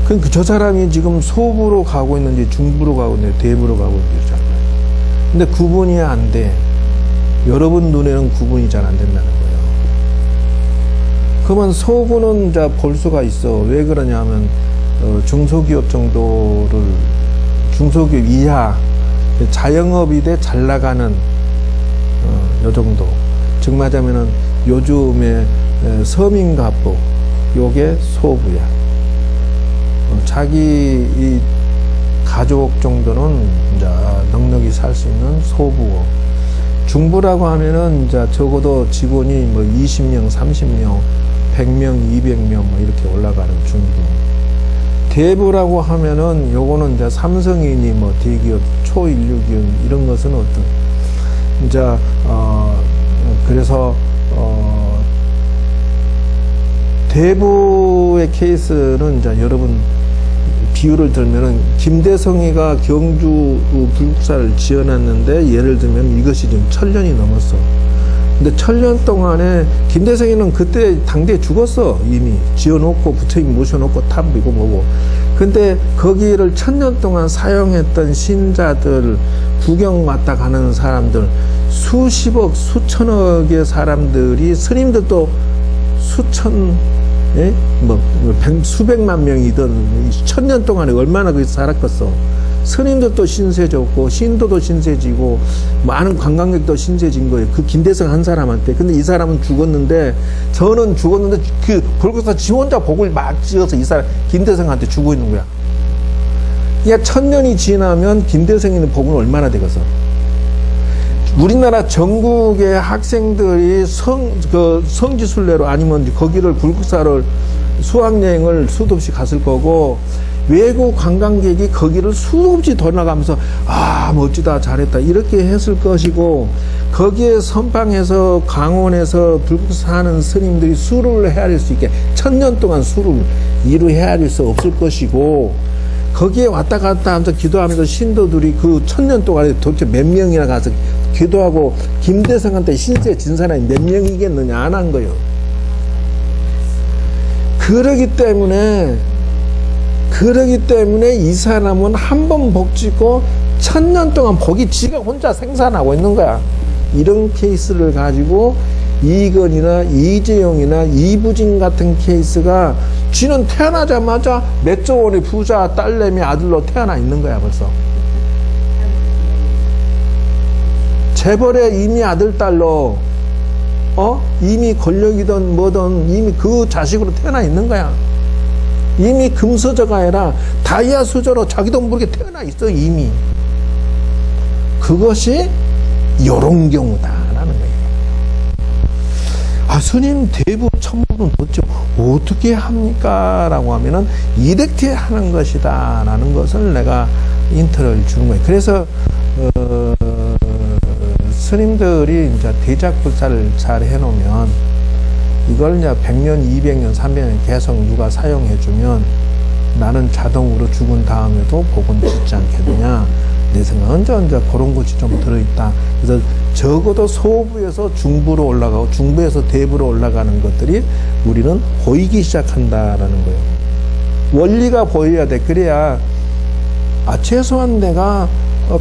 그러니까 저 사람이 지금 소부로 가고 있는지 중부로 가고 있는지 대부로 가고 있는지. 근데 구분이 안 돼. 여러분 눈에는 구분이 잘 안 된다는 거예요. 그러면 소부는 이제 볼 수가 있어. 왜 그러냐면 중소기업 정도를 중소기업 이하 자영업이 돼 잘 나가는 요 정도. 즉 말하자면은 요즘에 서민가부 요게 소부야. 자기 이 가족 정도는 이제 넉넉히 살 수 있는 소부고, 중부라고 하면은 이제 적어도 직원이 뭐 20명, 30명, 100명, 200명 뭐 이렇게 올라가는 중부. 대부라고 하면은 요거는 이제 삼성이니 뭐 대기업, 초인류기업 이런 것은 어떤 이제 그래서 대부의 케이스는 이제 여러분 비유를 들면은 김대성이가 경주 불국사를 지어놨는데 예를 들면 이것이 지금 1000년이 넘었어. 근데 1000년 동안에 김대성이는 그때 당대에 죽었어. 이미 지어놓고 부처님 모셔놓고 탑이고 뭐고. 근데 거기를 1000년 동안 사용했던 신자들, 구경 왔다 가는 사람들, 수십억, 수천억의 사람들이, 스님들도 수천, 예? 수백만 명이든 1000년 동안에 얼마나 거기서 살았겠어. 스님들도 신세졌고, 신도도 신세지고, 많은 관광객도 신세진 거예요. 그 김대성 한 사람한테. 근데 이 사람은 죽었는데, 저는 죽었는데, 불국사 지 혼자 복을 막 지어서 이 사람, 김대성한테 주고 있는 거야. 야, 1000년이 지나면 김대성이는 복은 얼마나 되겠어? 우리나라 전국의 학생들이 성지순례로 아니면 거기를 불국사를 수학여행을 수도 없이 갔을 거고, 외국 관광객이 거기를 수도 없이 돌아가면서 멋지다, 잘했다 이렇게 했을 것이고, 거기에 선방에서 강원에서 불국사 하는 스님들이 수를 헤아릴 수 있게 1000년 동안 수를 이루 헤아릴 수 없을 것이고, 거기에 왔다 갔다 하면서 기도하면서 신도들이 그 1000년 동안에 도대체 몇 명이나 가서 기도하고 김대성한테 신세 진 사람이 몇 명이겠느냐, 안 한 거예요. 그러기 때문에 이 사람은 한 번 복 짓고 1000년 동안 복이 지가 혼자 생산하고 있는 거야. 이런 케이스를 가지고 이건이나 이재용이나 이부진 같은 케이스가 쥐는 태어나자마자 몇 조 원의 부자 딸내미 아들로 태어나 있는 거야. 벌써 재벌의 이미 아들 딸로 이미 권력이든 뭐든 이미 그 자식으로 태어나 있는 거야. 이미 금수저가 아니라 다이아 수저로 자기도 모르게 태어나 있어 이미. 그것이 요런 경우다라는 거예요. 스님 대부 천부는 도대체 어떻게 합니까? 라고 하면은 이렇게 하는 것이다 라는 것을 내가 힌트를 주는 거예요. 그래서 스님들이 이제 대작불사를 잘 해놓으면 이걸 이제 100년, 200년, 300년 계속 누가 사용해주면 나는 자동으로 죽은 다음에도 복은 짓지 않겠느냐. 내 생각은 언제 그런 것이 좀 들어있다. 그래서 적어도 소부에서 중부로 올라가고 중부에서 대부로 올라가는 것들이 우리는 보이기 시작한다라는 거예요. 원리가 보여야 돼. 그래야 최소한 내가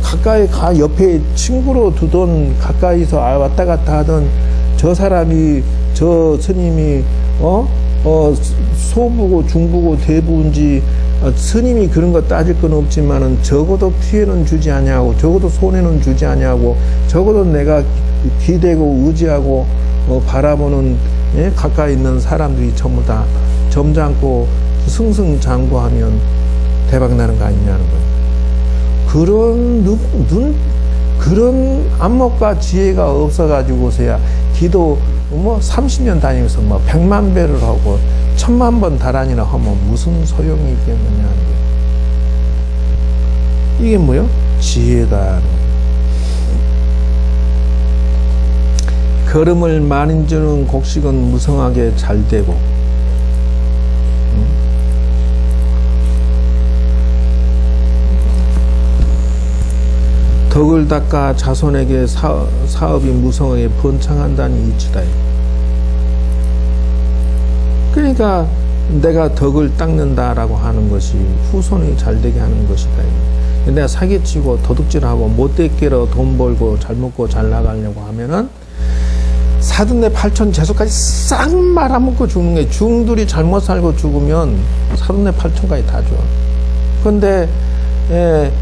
가까이 옆에 친구로 두던 가까이서 왔다 갔다 하던 저 사람이 저 스님이 소부고 중부고 대부인지 스님이 그런 거 따질 건 없지만은 적어도 피해는 주지 아니하고 적어도 손해는 주지 아니하고 적어도 내가 기대고 의지하고 바라보는 가까이 있는 사람들이 전부 다 점잖고 승승장구하면 대박 나는 거 아니냐는 거예요. 그런 안목과 지혜가 없어가지고서야 기도 30년 다니면서 100만 배를 하고 1000만 번 달아니나 하면 무슨 소용이 있겠느냐. 이게 뭐요? 지혜다. 걸음을 많이 주는 곡식은 무성하게 잘 되고, 덕을 닦아 자손에게 사업이 무성하게 번창한다니 이치다. 그러니까 내가 덕을 닦는다라고 하는 것이 후손이 잘 되게 하는 것이다. 내가 사기치고 도둑질하고 못되게로 돈 벌고 잘 먹고 잘 나가려고 하면은 사돈네 팔촌 재수까지 싹 말아먹고 죽는 게, 중들이 잘못 살고 죽으면 사돈네 팔촌까지 다 줘. 근데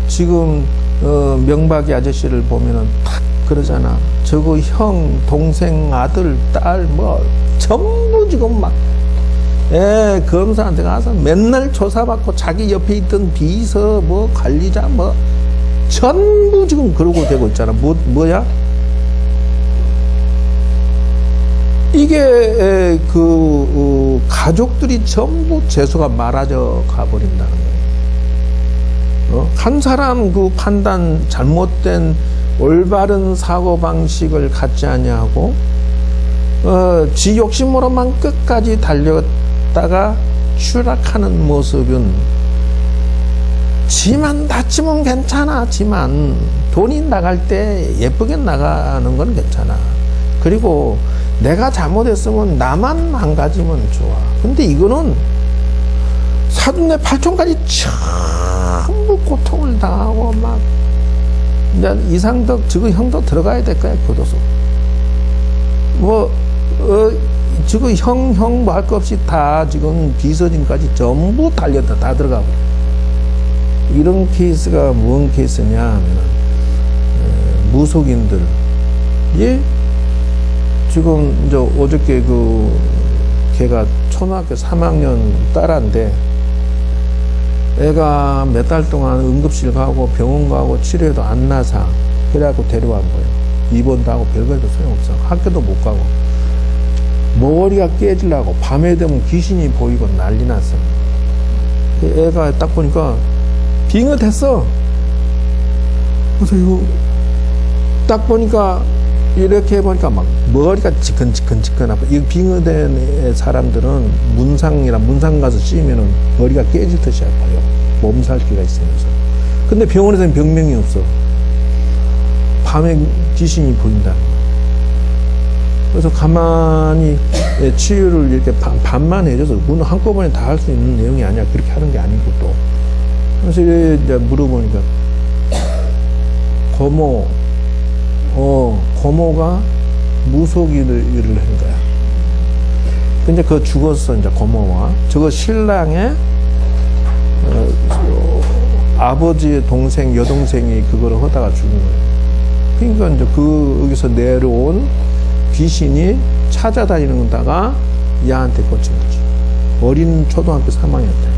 지금 명박이 아저씨를 보면은 탁 그러잖아. 저거 형, 동생, 아들, 딸 뭐 전부 지금 막 검사한테 가서 맨날 조사받고 자기 옆에 있던 비서 뭐 관리자 뭐 전부 지금 그러고 되고 있잖아. 뭐야? 이게 가족들이 전부 재수가 말아져 가버린다는 거예요. 한 사람 그 판단, 잘못된 올바른 사고방식을 갖지 아니하고 지 욕심으로만 끝까지 달렸다가 추락하는 모습은, 지만 다치면 괜찮아. 지만 돈이 나갈 때 예쁘게 나가는 건 괜찮아. 그리고 내가 잘못했으면 나만 망가지면 좋아. 근데 이거는 사돈네 팔촌까지 전부 고통을 당하고 막, 이제 이상덕 저거 형도 들어가야 될 거야. 교도소 저거 형 뭐 할 거 없이 다 지금 비서진까지 전부 달렸다. 다 들어가고. 이런 케이스가 무슨 케이스냐 하면 무속인들, 지금 이제 어저께 걔가 초등학교 3학년 딸인데, 애가 몇 달 동안 응급실 가고 병원 가고 치료해도 안 나서 그래갖고 데려온 거예요. 입원도 하고 별거에도 소용없어. 학교도 못 가고 머리가 깨지려고 밤에 되면 귀신이 보이고 난리 났어. 애가 딱 보니까 빙긋했어. 그래서 이거 딱 보니까 이렇게 해보니까 막 머리가 지끈지끈 아파. 이 빙의된 사람들은 문상 가서 씌우면은 머리가 깨지듯이 아파요. 몸살기가 있으면서. 근데 병원에서는 병명이 없어. 밤에 귀신이 보인다. 그래서 가만히 치유를 이렇게 반만 해줘서, 그건 한꺼번에 다 할 수 있는 내용이 아니야. 그렇게 하는 게 아니고 또. 그래서 이제 물어보니까 고모가 무속일을 한 거야. 근데 그거 죽었어. 이제 고모와 저거 신랑의 아버지의 동생, 여동생이 그거를 하다가 죽은 거예요. 그러니까 이제 여기서 내려온 귀신이 찾아다니는 거다가 얘한테 꽂힌 거지. 어린 초등학교 3학년 때.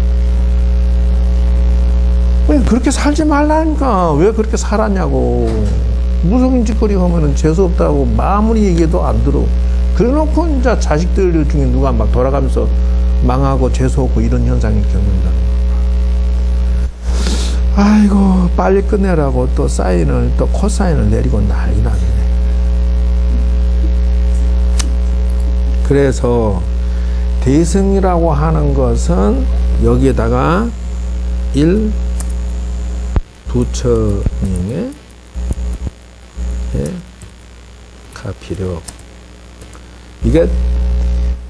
왜 그렇게 살지 말라니까. 왜 그렇게 살았냐고. 무속인 짓거리 하면은 재수없다고 아무리 얘기해도 안 들어. 그래놓고 이제 자식들 중에 누가 막 돌아가면서 망하고 재수없고 이런 현상이 겪는다. 아이고, 빨리 끝내라고 또 코사인을 내리고 난리 나네. 그래서 대승이라고 하는 것은 여기에다가 부처님의 가피력. 이게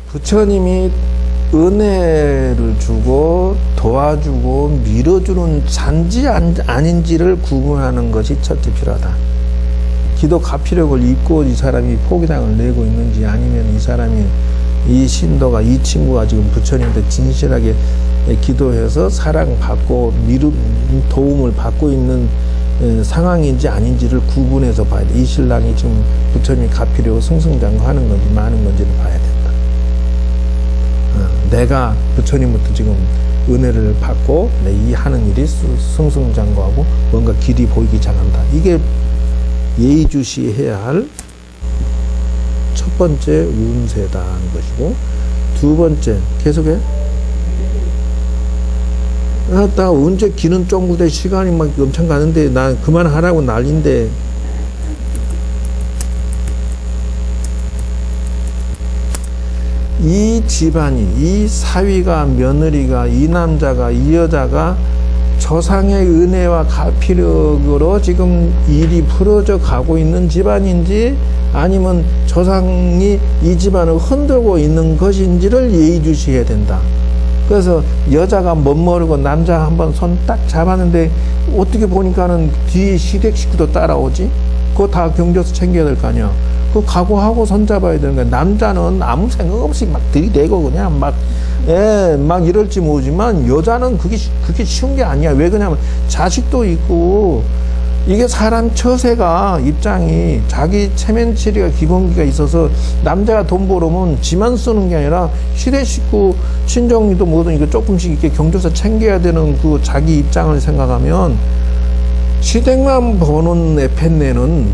부처님이 은혜를 주고 도와주고 밀어주는 잔지 아닌지를 구분하는 것이 첫째 필요하다. 기도 가피력을 입고 이 사람이 포기당을 내고 있는지, 아니면 이 사람이, 이 신도가, 이 친구가 지금 부처님한테 진실하게 기도해서 사랑받고 도움을 받고 있는 상황인지 아닌지를 구분해서 봐야 돼. 이 신랑이 지금 부처님이 가피력을 승승장구하는 건지 마는 건지를 봐야 된다. 내가 부처님부터 지금 은혜를 받고 이 하는 일이 승승장구하고 뭔가 길이 보이기 시작한다. 이게 예의주시해야 할 첫 번째 운세다는 것이고, 두 번째 계속해. 나 언제 기는 쫑구대 시간이 막 엄청 가는데 나 그만하라고 난린데. 이 집안이, 이 사위가, 며느리가, 이 남자가, 이 여자가 조상의 은혜와 가피력으로 지금 일이 풀어져 가고 있는 집안인지, 아니면 조상이 이 집안을 흔들고 있는 것인지를 예의주시해야 된다. 그래서 여자가 멋모르고 남자 한번 손 딱 잡았는데 어떻게 보니까는 뒤에 시댁 식구도 따라오지? 그거 다 경조사 챙겨야 될 거 아니야. 그거 각오하고 손 잡아야 되는 거야. 남자는 아무 생각 없이 막 들이대고 그냥 막 이럴지 모르지만 여자는 그게 쉬운 게 아니야. 왜 그러냐면 자식도 있고 이게 사람 처세가 입장이 자기 체면 처리가 기본기가 있어서 남자가 돈 벌으면 지만 쓰는 게 아니라 시대 식구 친정이도 뭐든 이거 조금씩 이렇게 경조사 챙겨야 되는 그 자기 입장을 생각하면 시댁만 버는 애팬네는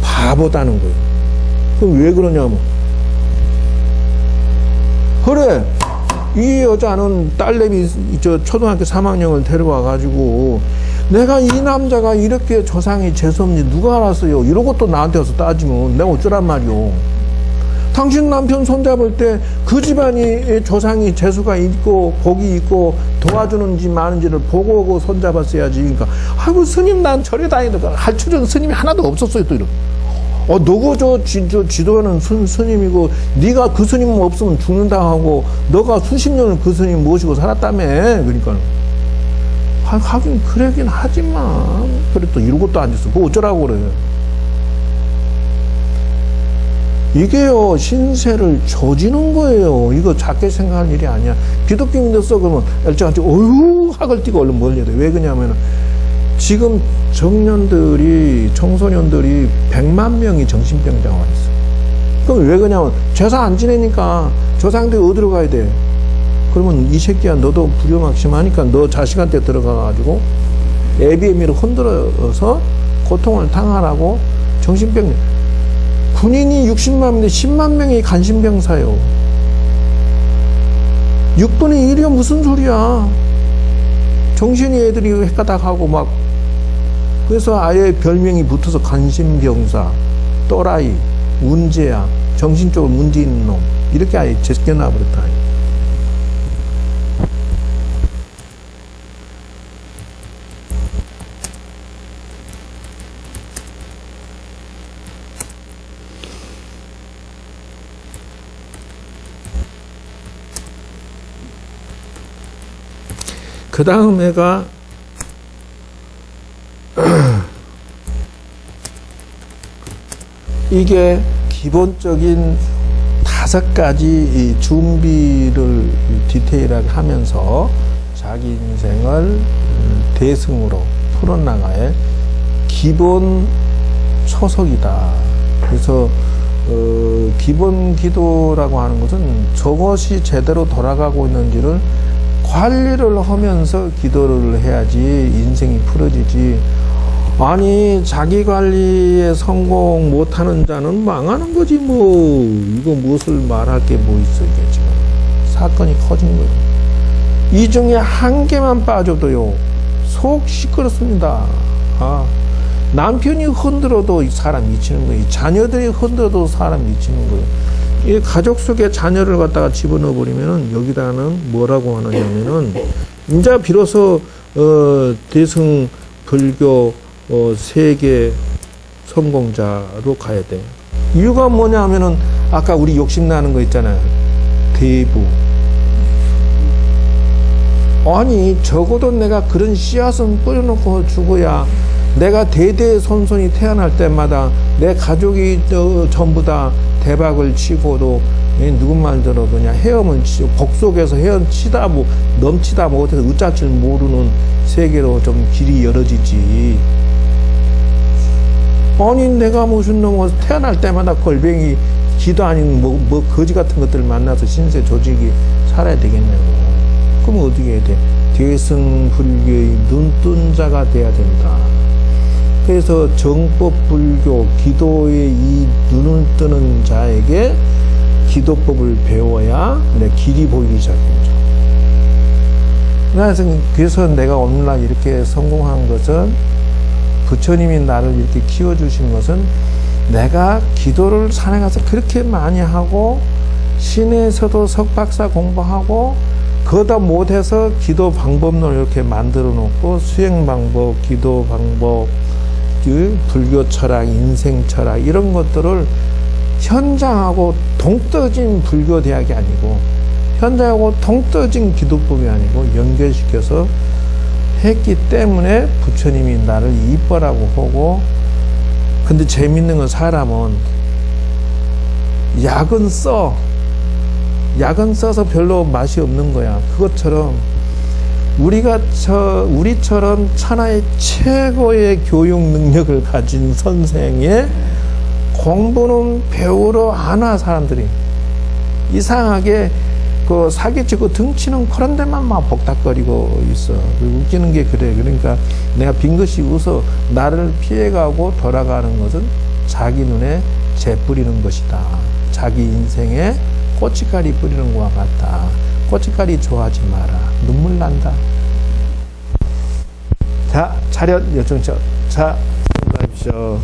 바보다는 거예요. 그럼 왜 그러냐면 그래 이 여자는 딸내미 저 초등학교 3학년을 데려와 가지고 내가 이 남자가 이렇게 조상이 재수없니 누가 알았어요? 이러고 또 나한테 와서 따지면 내가 어쩌란 말이오. 당신 남편 손잡을 때 그 집안이 조상이 재수가 있고 복이 있고 도와주는지 마는지를 보고 오고 손잡았어야지. 그러니까 아이고 스님 난 절에 다니다가 할 줄은 스님이 하나도 없었어요. 또 이러고 너고 저 지도하는 스님이고 네가 그 스님 없으면 죽는다 하고 너가 수십 년을 그 스님 모시고 살았다며. 그러니까 하긴 그러긴 하지만 그래 또 이러고 또 앉았어. 그거 어쩌라고 그래. 이게요 신세를 조지는 거예요. 이거 작게 생각할 일이 아니야. 기독교 믿었어 그러면 일찍한테 어휴 학을 띄고 얼른 멀려야 돼. 왜 그러냐면 지금 청소년들이 100만 명이 정신병자가 있어. 그럼 왜 그러냐면 제사 안 지내니까 조상들이 어디로 가야 돼? 그러면 이 새끼야 너도 불효막심하니까 너 자식한테 들어가가지고 애비애미를 흔들어서 고통을 당하라고 정신병. 군인이 60만 명인데 10만 명이 간신병사요. 6분의 1이야 무슨 소리야. 정신이 애들이 헷가닥하고 막 그래서 아예 별명이 붙어서 간신병사, 또라이, 문제야, 정신적으로 문제 있는 놈 이렇게 아예 제껴놔버렸다. 그 다음 애가 이게 기본적인 5가지 이 준비를 디테일하게 하면서 자기 인생을 대승으로 풀어나가야 기본 초석이다. 그래서 기본 기도라고 하는 것은 저것이 제대로 돌아가고 있는지를 관리를 하면서 기도를 해야지 인생이 풀어지지. 아니 자기 관리에 성공 못하는 자는 망하는 거지 뭐. 이거 무엇을 말할 게 뭐 있어. 이게 지금 사건이 커진 거예요. 이 중에 한 개만 빠져도요 속 시끄럽습니다. 남편이 흔들어도 사람 미치는 거예요. 자녀들이 흔들어도 사람 미치는 거예요. 이 가족 속에 자녀를 갖다가 집어넣어 버리면은 여기다는 뭐라고 하느냐면은 이제 비로소 대승 불교 세계 성공자로 가야 돼. 이유가 뭐냐면은 아까 우리 욕심나는 거 있잖아요. 대부. 아니 적어도 내가 그런 씨앗은 뿌려놓고 죽어야 내가 대대손손이 태어날 때마다 내 가족이 전부 다 대박을 치고도 누군 말대로 그냥 헤엄을 치고 복 속에서 헤엄치다 뭐 넘치다 뭐 어떻게 으짜칠 모르는 세계로 좀 길이 열어지지. 아니 내가 무슨 놈 태어날 때마다 골뱅이 기도 아닌 뭐 거지 같은 것들을 만나서 신세 조직이 살아야 되겠냐고. 그럼 어떻게 해야 돼? 대승불교의 눈뜬 자가 돼야 된다. 그래서 정법 불교 기도의 이 눈을 뜨는 자에게 기도법을 배워야 내 길이 보이기 시작합니다. 그래서 내가 오늘날 이렇게 성공한 것은 부처님이 나를 이렇게 키워주신 것은 내가 기도를 산에 가서 그렇게 많이 하고 시내에서도 석박사 공부하고 그거다 못해서 기도 방법론을 이렇게 만들어 놓고 수행 방법, 기도 방법, 불교 철학, 인생 철학 이런 것들을 현장하고 동떨어진 불교 대학이 아니고 현대하고 동떨어진 기도법이 아니고 연결시켜서 했기 때문에 부처님이 나를 이뻐라고 하고, 근데 재밌는 건 사람은 약은 써서 별로 맛이 없는 거야. 그것처럼 우리처럼 천하의 최고의 교육 능력을 가진 선생의 공부는 배우러 안 와, 사람들이. 이상하게 그 사기치고 등치는 그런 데만 막 복닥거리고 있어. 웃기는 게 그래. 그러니까 내가 빙긋이 웃어. 나를 피해가고 돌아가는 것은 자기 눈에 재 뿌리는 것이다. 자기 인생에 고춧가루 뿌리는 것과 같다. 고춧가루 좋아하지 마라. 눈물 난다. 자, 차렷 요청처. 자, 수고하십시오.